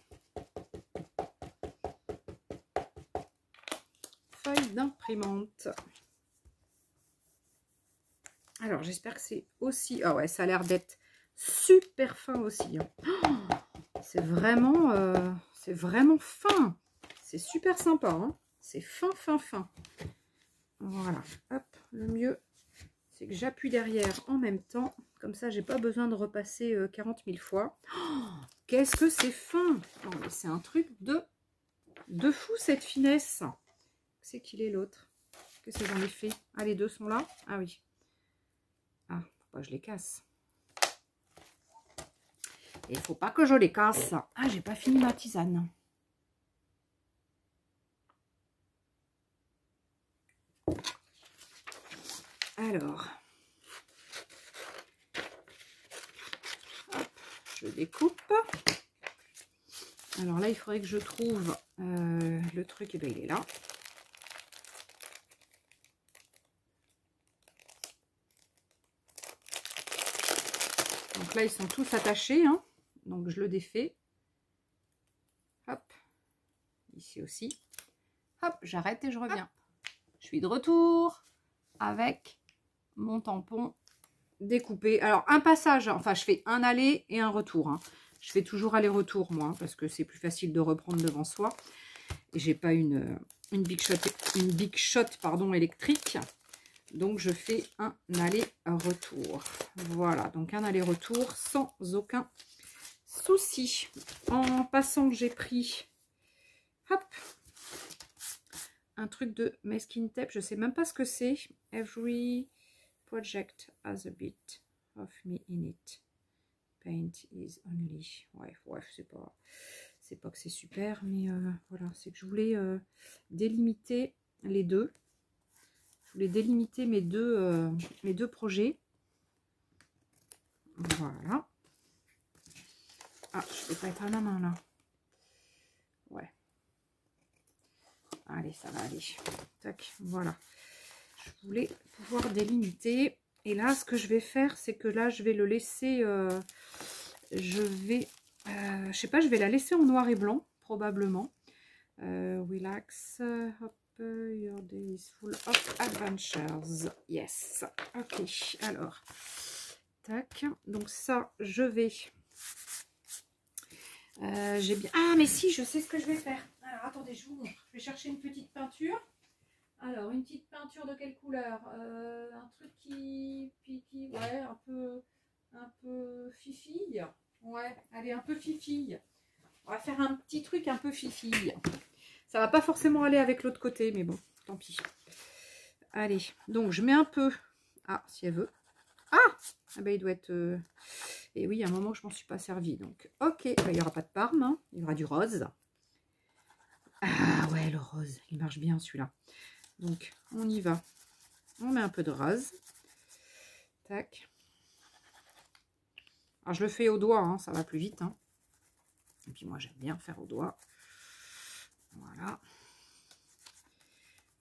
Feuille d'imprimante. Alors, j'espère que c'est aussi... Ah ouais, ça a l'air d'être super fin aussi. Hein. Oh, c'est vraiment fin. C'est super sympa. Hein. C'est fin. Voilà. Hop, le mieux, c'est que j'appuie derrière en même temps. Comme ça, j'ai pas besoin de repasser 40 000 fois. Oh, qu'est-ce que c'est fin! Oh, c'est un truc de fou, cette finesse. C'est qu'il est l'autre? Qu'est-ce que j'en ai fait? Ah, les deux sont là? Ah oui. Ah, faut pas que je les casse. Et il faut pas que je les casse. Ah, j'ai pas fini ma tisane. Alors, hop, je découpe. Alors là, il faudrait que je trouve le truc. Et bien, il est là. Donc là, ils sont tous attachés. Hein. Donc, je le défais. Hop. Ici aussi. Hop, j'arrête et je reviens. Je suis de retour avec mon tampon découpé. Alors, un passage. Enfin, je fais un aller et un retour. Hein. Je fais toujours aller-retour, moi, parce que c'est plus facile de reprendre devant soi. Et j'ai pas une big shot pardon, électrique. Donc, je fais un aller-retour. Voilà, donc un aller-retour sans aucun souci. En passant, j'ai pris, hop, un truc de masking tape. Je sais même pas ce que c'est. Every project has a bit of me in it. Paint is only. Ouais, c'est pas que c'est super, mais voilà, c'est que je voulais délimiter les deux. Je voulais délimiter mes deux projets. Voilà. Ah, je vais pas être à la main là. Ouais. Allez, ça va aller. Tac, voilà. Je voulais pouvoir délimiter. Et là, ce que je vais faire, c'est que là, je vais le laisser... je sais pas, je vais la laisser en noir et blanc, probablement. Relax. Hop, your day is full of adventures. Yes. Ok, alors. Tac. Donc ça, je vais... j'ai bien... Ah, mais si, je sais ce que je vais faire. Alors, attendez, je vous montre. Je vais chercher une petite peinture. Alors, une petite peinture de quelle couleur? Un truc qui... Ouais, un peu fifille. Ouais, allez, un peu fifille. On va faire un petit truc un peu fifille. Ça va pas forcément aller avec l'autre côté, mais bon, tant pis. Allez, donc je mets un peu... Ah, si elle veut. Ah, ah ben, il doit être... Et oui, il y a un moment, je m'en suis pas servi. Donc, ok, il n'y aura pas de parme. Hein. Il y aura du rose. Ah ouais, le rose. Il marche bien, celui-là. Donc, on y va. On met un peu de rose. Tac. Alors, je le fais au doigt. Hein, ça va plus vite. Hein. Et puis, moi, j'aime bien faire au doigt. Voilà.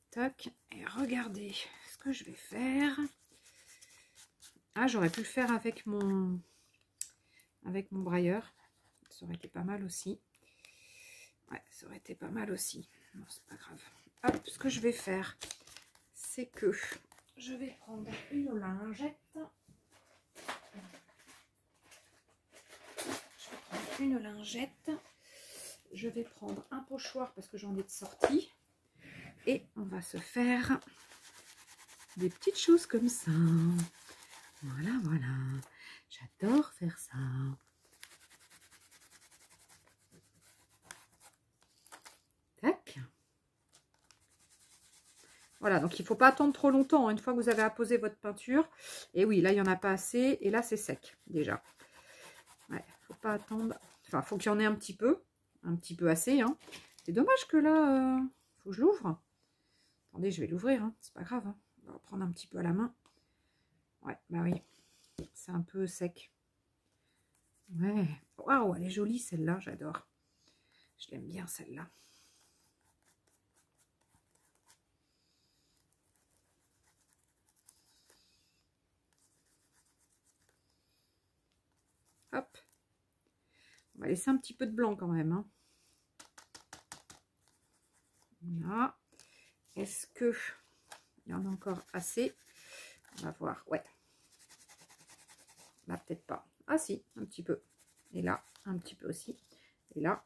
Tac. Et regardez ce que je vais faire. Ah, j'aurais pu le faire avec mon brailleur. Ça aurait été pas mal aussi. Ouais, ça aurait été pas mal aussi. Non, c'est pas grave. Hop, ce que je vais faire, c'est que je vais prendre une lingette. Je vais prendre un pochoir parce que j'en ai de sortie. Et on va se faire des petites choses comme ça. Voilà, voilà. J'adore faire ça. Tac. Voilà, donc il ne faut pas attendre trop longtemps. Hein, une fois que vous avez apposé votre peinture. Et oui, là, il n'y en a pas assez. Et là, c'est sec, déjà. Ouais, faut pas attendre. Enfin, faut qu'il y en ait un petit peu assez. Hein. C'est dommage que là, faut que je l'ouvre. Attendez, je vais l'ouvrir. Hein. C'est pas grave. Hein. On va prendre un petit peu à la main. Ouais, bah oui. C'est un peu sec. Ouais. Waouh, elle est jolie celle-là, j'adore. Je l'aime bien celle-là. Hop. On va laisser un petit peu de blanc quand même. Hein. Voilà. Est-ce que il y en a encore assez? On va voir. Ouais. Là, peut-être pas. Ah si, un petit peu. Et là, un petit peu aussi. Et là.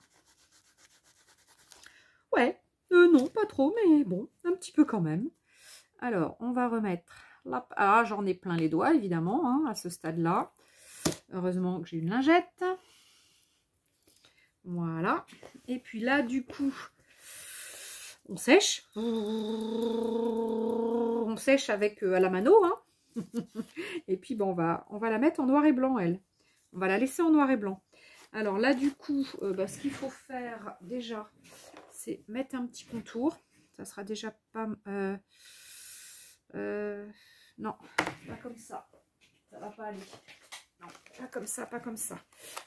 Ouais. Non, pas trop, mais bon, un petit peu quand même. Alors, on va remettre... Là. Ah, j'en ai plein les doigts, évidemment, hein, à ce stade-là. Heureusement que j'ai une lingette. Voilà. Et puis là, du coup, on sèche. On sèche avec à la mano. Hein. Et puis, bon, on va la mettre en noir et blanc, elle. On va la laisser en noir et blanc. Alors là, du coup, ce qu'il faut faire déjà, c'est mettre un petit contour. Ça sera déjà pas... non, pas comme ça. Ça va pas aller. Non, pas comme ça, pas comme ça.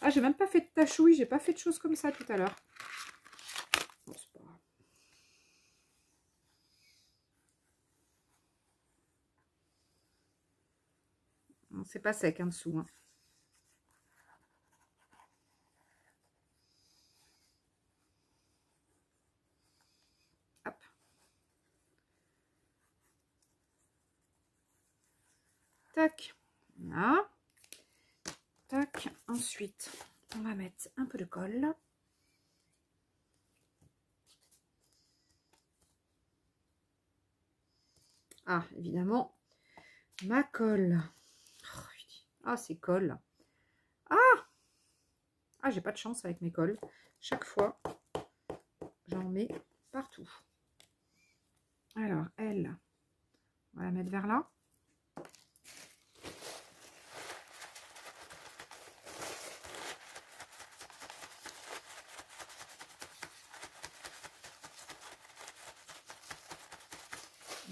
Ah, j'ai même pas fait de tachouille, j'ai pas fait de choses comme ça tout à l'heure. Bon, c'est pas grave. C'est pas sec en dessous. Hein. Hop. Tac. Là. Tac. Ensuite, on va mettre un peu de colle. Ah, évidemment, ma colle. Ah, c'est colle. Ah! Ah, j'ai pas de chance avec mes colles. Chaque fois, j'en mets partout. Alors, elle, on va la mettre vers là.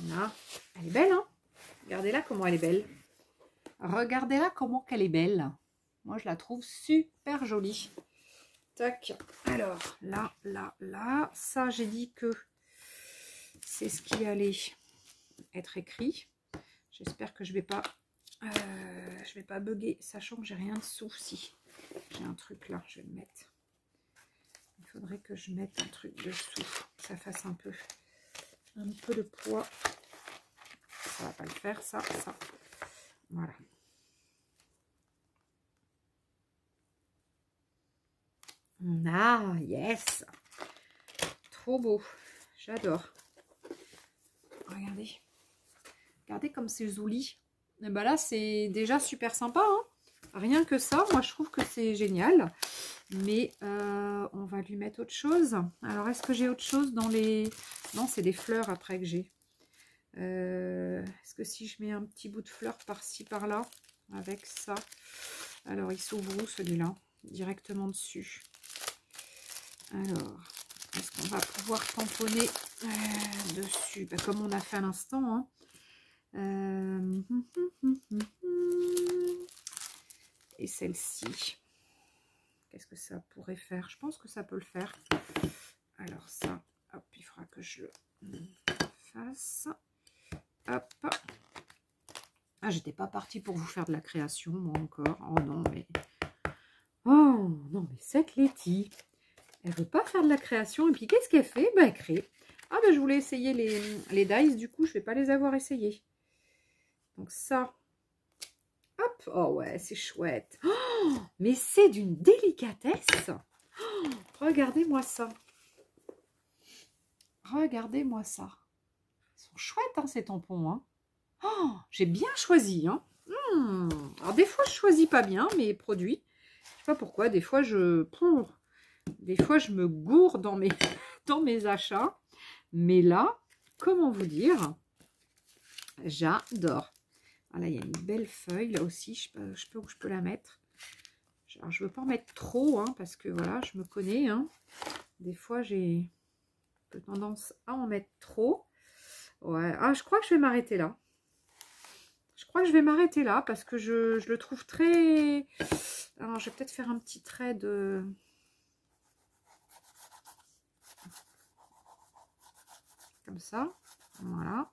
Là. Elle est belle, hein? Regardez-la comment elle est belle. Regardez-la comment qu'elle est belle. Moi, je la trouve super jolie. Tac. Alors, là, là, là. Ça, j'ai dit que c'est ce qui allait être écrit. J'espère que je vais pas bugger, sachant que j'ai rien dessous. Si j'ai un truc là, je vais le mettre. Il faudrait que je mette un truc dessous, que ça fasse un peu de poids. Ça va pas le faire, ça. Voilà. Ah, yes! Trop beau. J'adore. Regardez. Regardez comme c'est joli. Et ben là, c'est déjà super sympa. Hein. Rien que ça, moi, je trouve que c'est génial. Mais on va lui mettre autre chose. Alors, est-ce que j'ai autre chose dans les... Non, c'est des fleurs après que j'ai. Est-ce que si je mets un petit bout de fleur par-ci, par-là, avec ça... Alors, il s'ouvre où celui-là? Directement dessus. Alors, est-ce qu'on va pouvoir tamponner dessus? Ben, comme on a fait à l'instant. Hein. Et celle-ci, qu'est-ce que ça pourrait faire? Je pense que ça peut le faire. Alors ça, hop, il faudra que je le fasse. Hop. Ah, j'étais pas partie pour vous faire de la création, moi encore. Oh non, mais... Oh non, mais cette Letty, elle veut pas faire de la création. Et puis, qu'est-ce qu'elle fait? Ben, elle crée. Ah, ben, je voulais essayer les dice. Du coup, je vais pas les avoir essayés. Donc ça... Hop, oh ouais, c'est chouette. Oh, mais c'est d'une délicatesse. Oh, regardez-moi ça. Regardez-moi ça. Ils sont chouettes, hein, ces tampons. Hein. Oh, j'ai bien choisi. Hein. Alors, des fois, je choisis pas bien mes produits. Je sais pas pourquoi. Des fois, je me gourre dans mes, dans mes achats. Mais là, comment vous dire, j'adore. Voilà, il y a une belle feuille là aussi. Je peux où je peux la mettre. Alors, je ne veux pas en mettre trop, hein, parce que voilà, je me connais. Hein. Des fois, j'ai tendance à en mettre trop. Ouais. Ah, je crois que je vais m'arrêter là. Je crois que je vais m'arrêter là parce que je le trouve très... Alors, je vais peut-être faire un petit trait de... Comme ça. Voilà.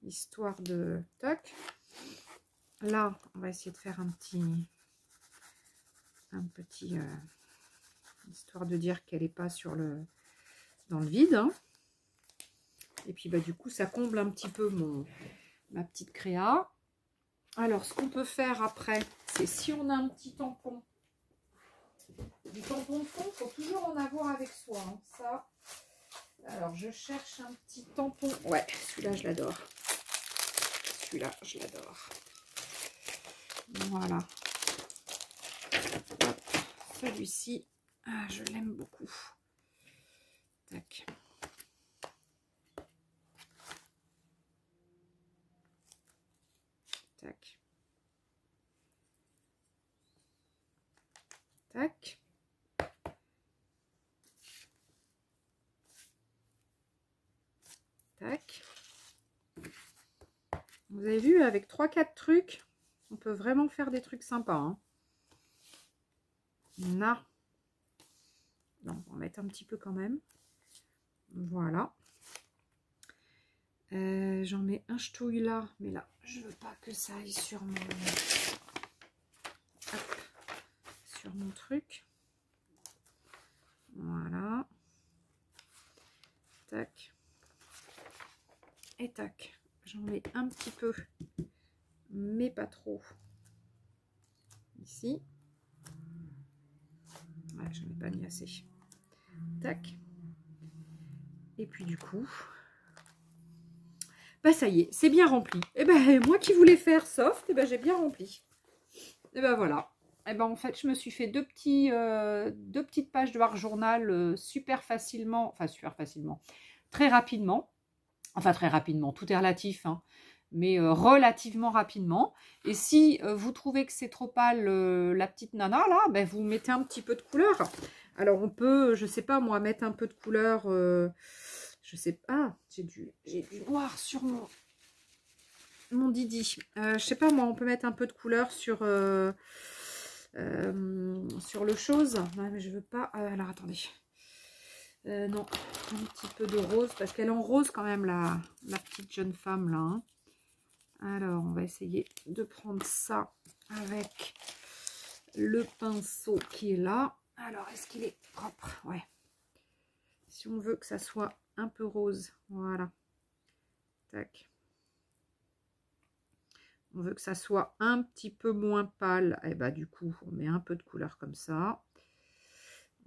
Histoire de... Toc. Là, on va essayer de faire un petit un petit... histoire de dire qu'elle n'est pas dans le vide. Hein. Et puis, bah, du coup, ça comble un petit peu ma petite créa. Alors, ce qu'on peut faire après, c'est si on a un petit tampon, du tampon de fond, il faut toujours en avoir avec soi. Hein. Ça, alors, je cherche un petit tampon. Ouais, celui-là, je l'adore. Celui-là, je l'adore. Voilà. Celui-ci, je l'aime beaucoup. Tac. Tac. Tac. Tac. Vous avez vu, avec 3-4 trucs, on peut vraiment faire des trucs sympas. Hein. Là. Non, on va mettre un petit peu quand même. Voilà. J'en mets un ch'touille là, mais là, je veux pas que ça aille sur mon... Hop, sur mon truc. Voilà. Tac. Et tac. J'en mets un petit peu, mais pas trop. Ici. Ouais, j'en ai pas mis assez. Tac. Et puis du coup, bah ça y est, c'est bien rempli. Et ben moi qui voulais faire soft, et ben j'ai bien rempli. Et ben voilà. Et ben en fait, je me suis fait deux petites pages de Art Journal super facilement, enfin super facilement, très rapidement. Enfin très rapidement, tout est relatif, hein, mais relativement rapidement. Et si vous trouvez que c'est trop pâle, la petite nana là, ben vous mettez un petit peu de couleur. Alors on peut, je sais pas moi, mettre un peu de couleur. Je sais pas, ah, j'ai du noir sur mon Didi. Je sais pas moi, on peut mettre un peu de couleur sur le chose. Ouais, mais je veux pas. Alors attendez. Non, un petit peu de rose parce qu'elle est en rose quand même la petite jeune femme là. Hein. Alors on va essayer de prendre ça avec le pinceau qui est là. Alors est-ce qu'il est propre? Ouais. Si on veut que ça soit un peu rose, voilà. Tac. On veut que ça soit un petit peu moins pâle. Et bah du coup, on met un peu de couleur comme ça.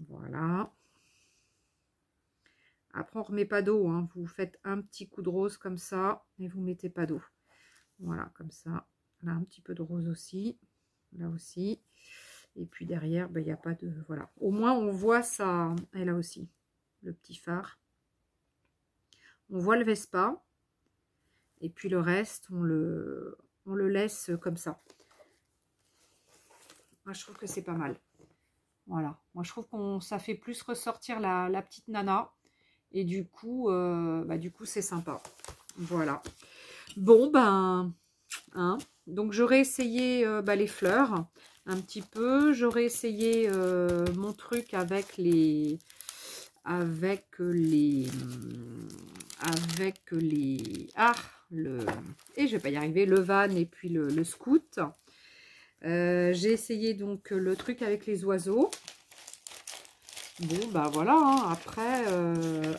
Voilà. Après, on ne remet pas d'eau. Hein. Vous faites un petit coup de rose comme ça et vous mettez pas d'eau. Voilà, comme ça. Là, un petit peu de rose aussi. Là aussi. Et puis derrière, il n'y a pas de... Voilà. Au moins, on voit ça. Et là aussi, le petit phare. On voit le Vespa. Et puis le reste, on le laisse comme ça. Moi, je trouve que c'est pas mal. Voilà. Moi, je trouve que ça fait plus ressortir la petite nana. Et du coup, c'est sympa. Voilà. Bon, ben... Hein. Donc, j'aurais essayé les fleurs un petit peu. J'aurais essayé mon truc avec les... Et je vais pas y arriver, le van et puis le scout. J'ai essayé donc le truc avec les oiseaux. Bon, bah voilà, hein.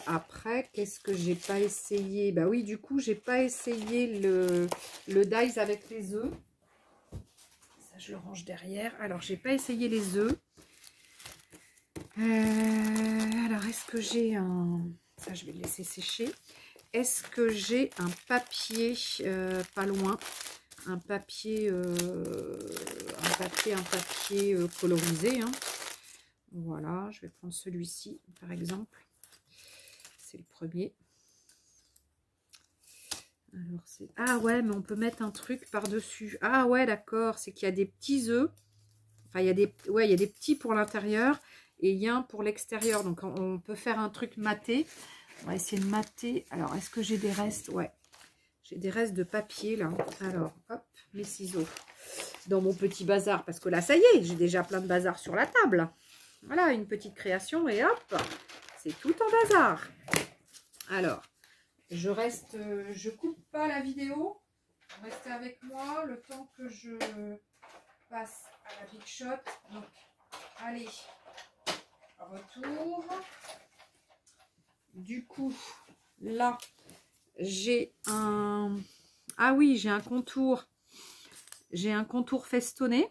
Après, qu'est-ce que j'ai pas essayé? Bah oui, du coup, j'ai pas essayé le dies avec les œufs. Ça, je le range derrière. Alors, j'ai pas essayé les œufs. Alors, est-ce que j'ai un... Ça, je vais le laisser sécher. Est-ce que j'ai un papier pas loin? Un papier colorisé, hein. Voilà, je vais prendre celui-ci, par exemple. C'est le premier. Alors, c'est... Ah ouais, mais on peut mettre un truc par-dessus. Ah ouais, d'accord, c'est qu'il y a des petits œufs. Enfin, il y a des... Ouais, il y a des petits pour l'intérieur et il y a un pour l'extérieur. Donc, on peut faire un truc maté. On va essayer de mater. Alors, est-ce que j'ai des restes? Ouais, j'ai des restes de papier, là. Alors, hop, mes ciseaux. Dans mon petit bazar. Parce que là, ça y est, j'ai déjà plein de bazar sur la table. Voilà, une petite création et hop, c'est tout en bazar. Alors, je coupe pas la vidéo. Restez avec moi le temps que je passe à la Big Shot. Donc, Allez, retour. Du coup, là, j'ai un... Ah oui, j'ai un contour. J'ai un contour festonné.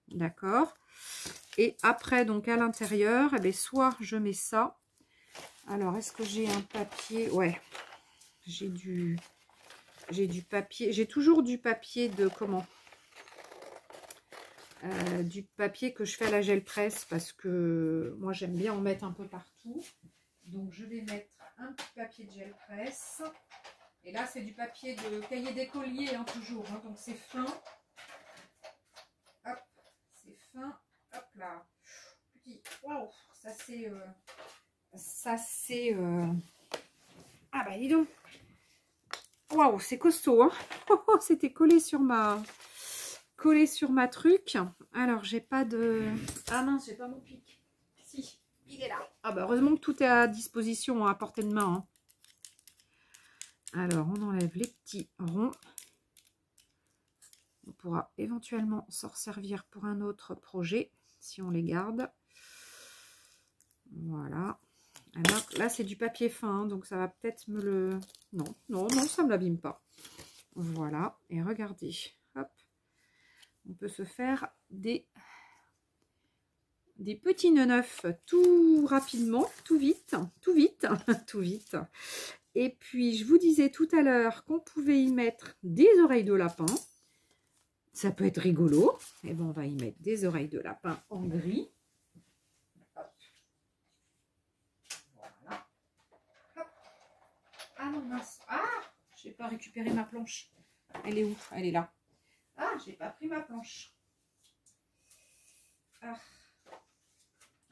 D'accord. Et après, donc à l'intérieur, eh bien, soit je mets ça. Alors, est-ce que j'ai un papier? Ouais, j'ai du papier. J'ai toujours du papier de comment? Du papier que je fais à la gel presse parce que moi, j'aime bien en mettre un peu partout. Donc, je vais mettre un petit papier de gel presse. Et là, c'est du papier de cahier d'écolier, hein, toujours. Hein, donc, c'est fin. Hop, c'est fin. Hop là. Petit. Waouh, ça c'est... Ah bah dis donc. Waouh, c'est costaud, hein. Oh, c'était collé sur ma truc. Alors, j'ai pas de... Ah mince, j'ai pas mon pic. Si, il est là. Ah bah heureusement que tout est à disposition, hein, à portée de main. Hein. Alors, on enlève les petits ronds. On pourra éventuellement s'en servir pour un autre projet, si on les garde. Voilà. Alors, là, c'est du papier fin, donc ça va peut-être me le... Non, non, non, ça ne me l'abîme pas. Voilà. Et regardez. Hop. On peut se faire des petits nœuds neufs tout rapidement, tout vite, tout vite, tout vite. Et puis, je vous disais tout à l'heure qu'on pouvait y mettre des oreilles de lapin. Ça peut être rigolo. Et bien, on va y mettre des oreilles de lapin en gris. Hop. Voilà. Hop. Ah non, mince. Ah, j'ai pas récupéré ma planche. Elle est où? Elle est là. Ah, j'ai pas pris ma planche. Ah.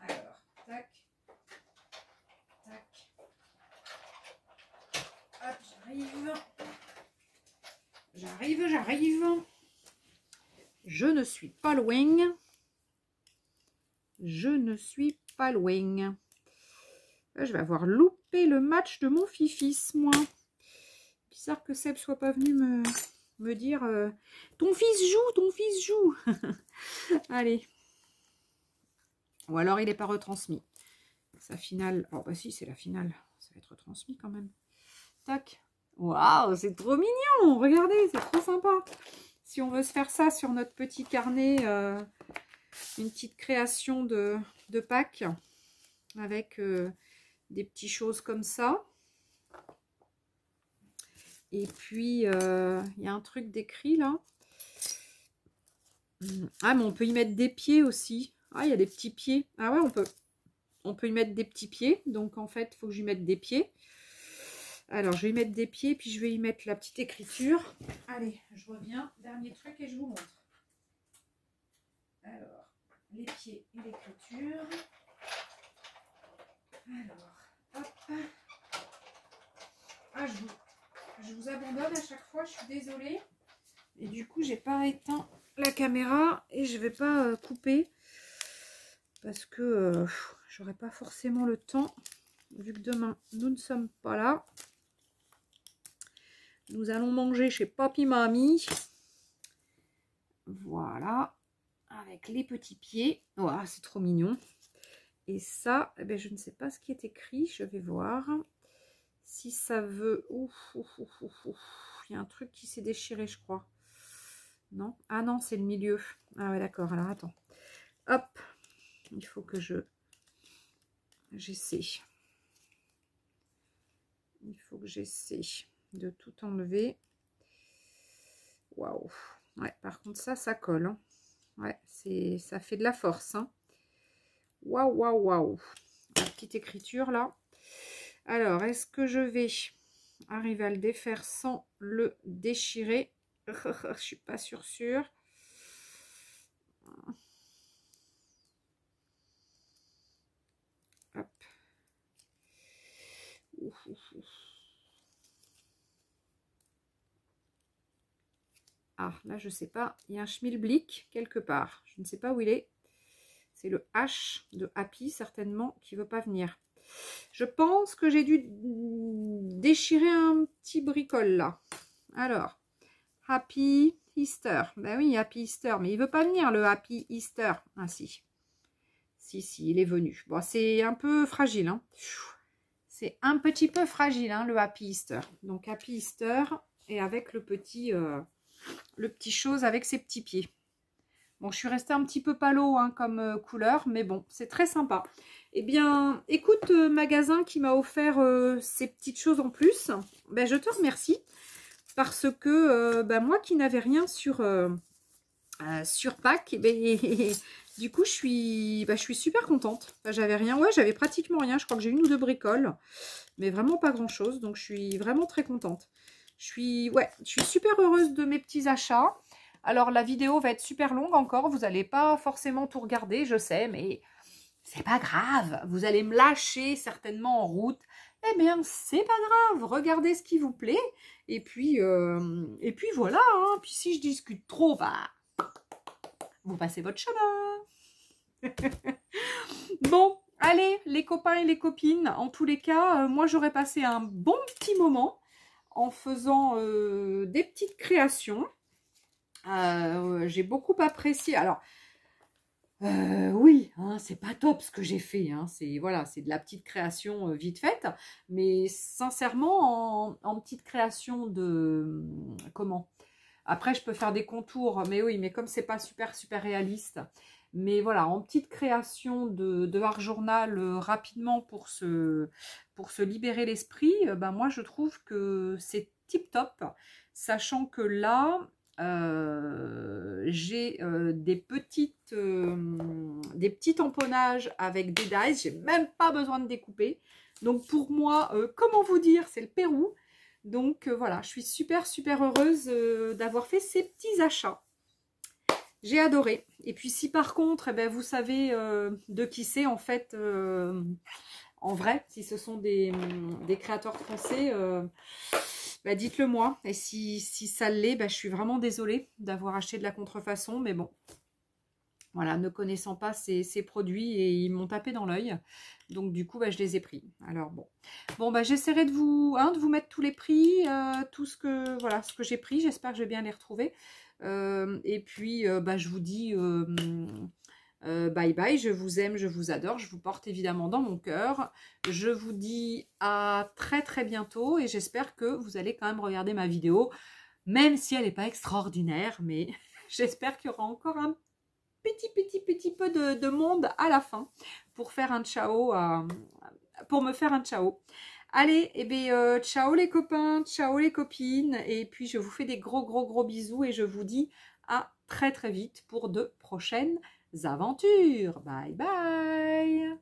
Alors, tac. Tac. Hop, j'arrive. J'arrive, j'arrive. Je ne suis pas loin. Je ne suis pas loin. Je vais avoir loupé le match de mon fils, moi. Bizarre que Seb soit pas venu me dire ton fils joue, ton fils joue. Allez. Ou alors il n'est pas retransmis. Sa finale. Oh bah si, c'est la finale. Ça va être retransmis quand même. Tac. Waouh, c'est trop mignon. Regardez, c'est trop sympa. Si on veut se faire ça sur notre petit carnet, une petite création de Pâques avec des petites choses comme ça. Et puis, il y a un truc d'écrit là. Ah, mais on peut y mettre des pieds aussi. Ah, il y a des petits pieds. Ah ouais, on peut y mettre des petits pieds. Donc, en fait, il faut que j'y mette des pieds. Alors, je vais y mettre des pieds, puis je vais y mettre la petite écriture. Allez, je reviens. Dernier truc et je vous montre. Alors, les pieds et l'écriture. Alors, hop. Ah, je vous abandonne à chaque fois, je suis désolée. Et du coup, j'ai pas éteint la caméra et je vais pas couper. Parce que j'aurai pas forcément le temps. Vu que demain, nous ne sommes pas là. Nous allons manger chez Papy Mamie. Voilà. Avec les petits pieds. Voilà, c'est trop mignon. Et ça, eh bien, je ne sais pas ce qui est écrit. Je vais voir si ça veut... Ouf, ouf, ouf, ouf, ouf. Il y a un truc qui s'est déchiré, je crois. Non? Ah non, c'est le milieu. Ah ouais, d'accord. Alors, attends. Hop. Il faut que j'essaie. Il faut que j'essaie de tout enlever. Waouh. Ouais, par contre, ça colle. Hein. Ouais, ça fait de la force. Hein. Waouh, waouh, waouh. La petite écriture, là. Alors, est-ce que je vais arriver à le défaire sans le déchirer? Je suis pas sûre. Hop. Ouf, ouf, ouf. Ah, là, je sais pas. Il y a un schmilblick quelque part. Je ne sais pas où il est. C'est le H de Happy, certainement, qui ne veut pas venir. Je pense que j'ai dû déchirer un petit bricole, là. Alors, Happy Easter. Ben oui, Happy Easter. Mais il ne veut pas venir, le Happy Easter. Ah, si. Si, il est venu. Bon, c'est un peu fragile, hein. C'est un petit peu fragile, hein, le Happy Easter. Donc, Happy Easter et avec le petit chose avec ses petits pieds. Bon, je suis restée un petit peu palo hein, comme couleur, mais bon, c'est très sympa. Eh bien, écoute, magasin qui m'a offert ces petites choses en plus, ben, je te remercie. Parce que moi qui n'avais rien sur Pâques, eh ben, du coup, je suis super contente. Enfin, j'avais rien, ouais, j'avais pratiquement rien. Je crois que j'ai une ou deux bricoles, mais vraiment pas grand-chose. Donc, je suis vraiment très contente. Je suis super heureuse de mes petits achats. Alors, la vidéo va être super longue encore. Vous n'allez pas forcément tout regarder, je sais, mais c'est pas grave. Vous allez me lâcher certainement en route. Eh bien, c'est pas grave. Regardez ce qui vous plaît. Et puis voilà. Hein. Puis si je discute trop, bah, vous passez votre chemin. Bon, allez, les copains et les copines. En tous les cas, moi, j'aurais passé un bon petit moment en faisant des petites créations. J'ai beaucoup apprécié. Alors, oui, hein, c'est pas top ce que j'ai fait. Hein, c'est voilà, c'est de la petite création vite faite. Mais sincèrement, en petite création de... comment? Après, je peux faire des contours. Mais oui, mais comme c'est pas super réaliste. Mais voilà, en petite création de art journal rapidement pour se libérer l'esprit, ben moi je trouve que c'est tip top. Sachant que là, j'ai des petits tamponnages avec des dies. J'ai même pas besoin de découper. Donc pour moi, comment vous dire, c'est le Pérou. Donc voilà, je suis super heureuse d'avoir fait ces petits achats. J'ai adoré. Et puis si par contre, eh ben, vous savez de qui c'est en fait, en vrai, si ce sont des créateurs français, bah, dites-le moi. Et si ça l'est, bah, je suis vraiment désolée d'avoir acheté de la contrefaçon. Mais bon, voilà, ne connaissant pas ces produits, et ils m'ont tapé dans l'œil. Donc du coup, bah, je les ai pris. Alors bon bah, j'essaierai de vous mettre tous les prix, tout ce que j'ai pris. J'espère que je vais bien les retrouver. Et puis, bah, je vous dis bye bye. Je vous aime, je vous adore. Je vous porte évidemment dans mon cœur. Je vous dis à très bientôt. Et j'espère que vous allez quand même regarder ma vidéo. Même si elle n'est pas extraordinaire. Mais j'espère qu'il y aura encore un petit peu de monde à la fin pour faire un ciao, pour me faire un ciao. Allez, et bien, ciao les copains, ciao les copines, et puis je vous fais des gros bisous et je vous dis à très vite pour de prochaines aventures. Bye bye.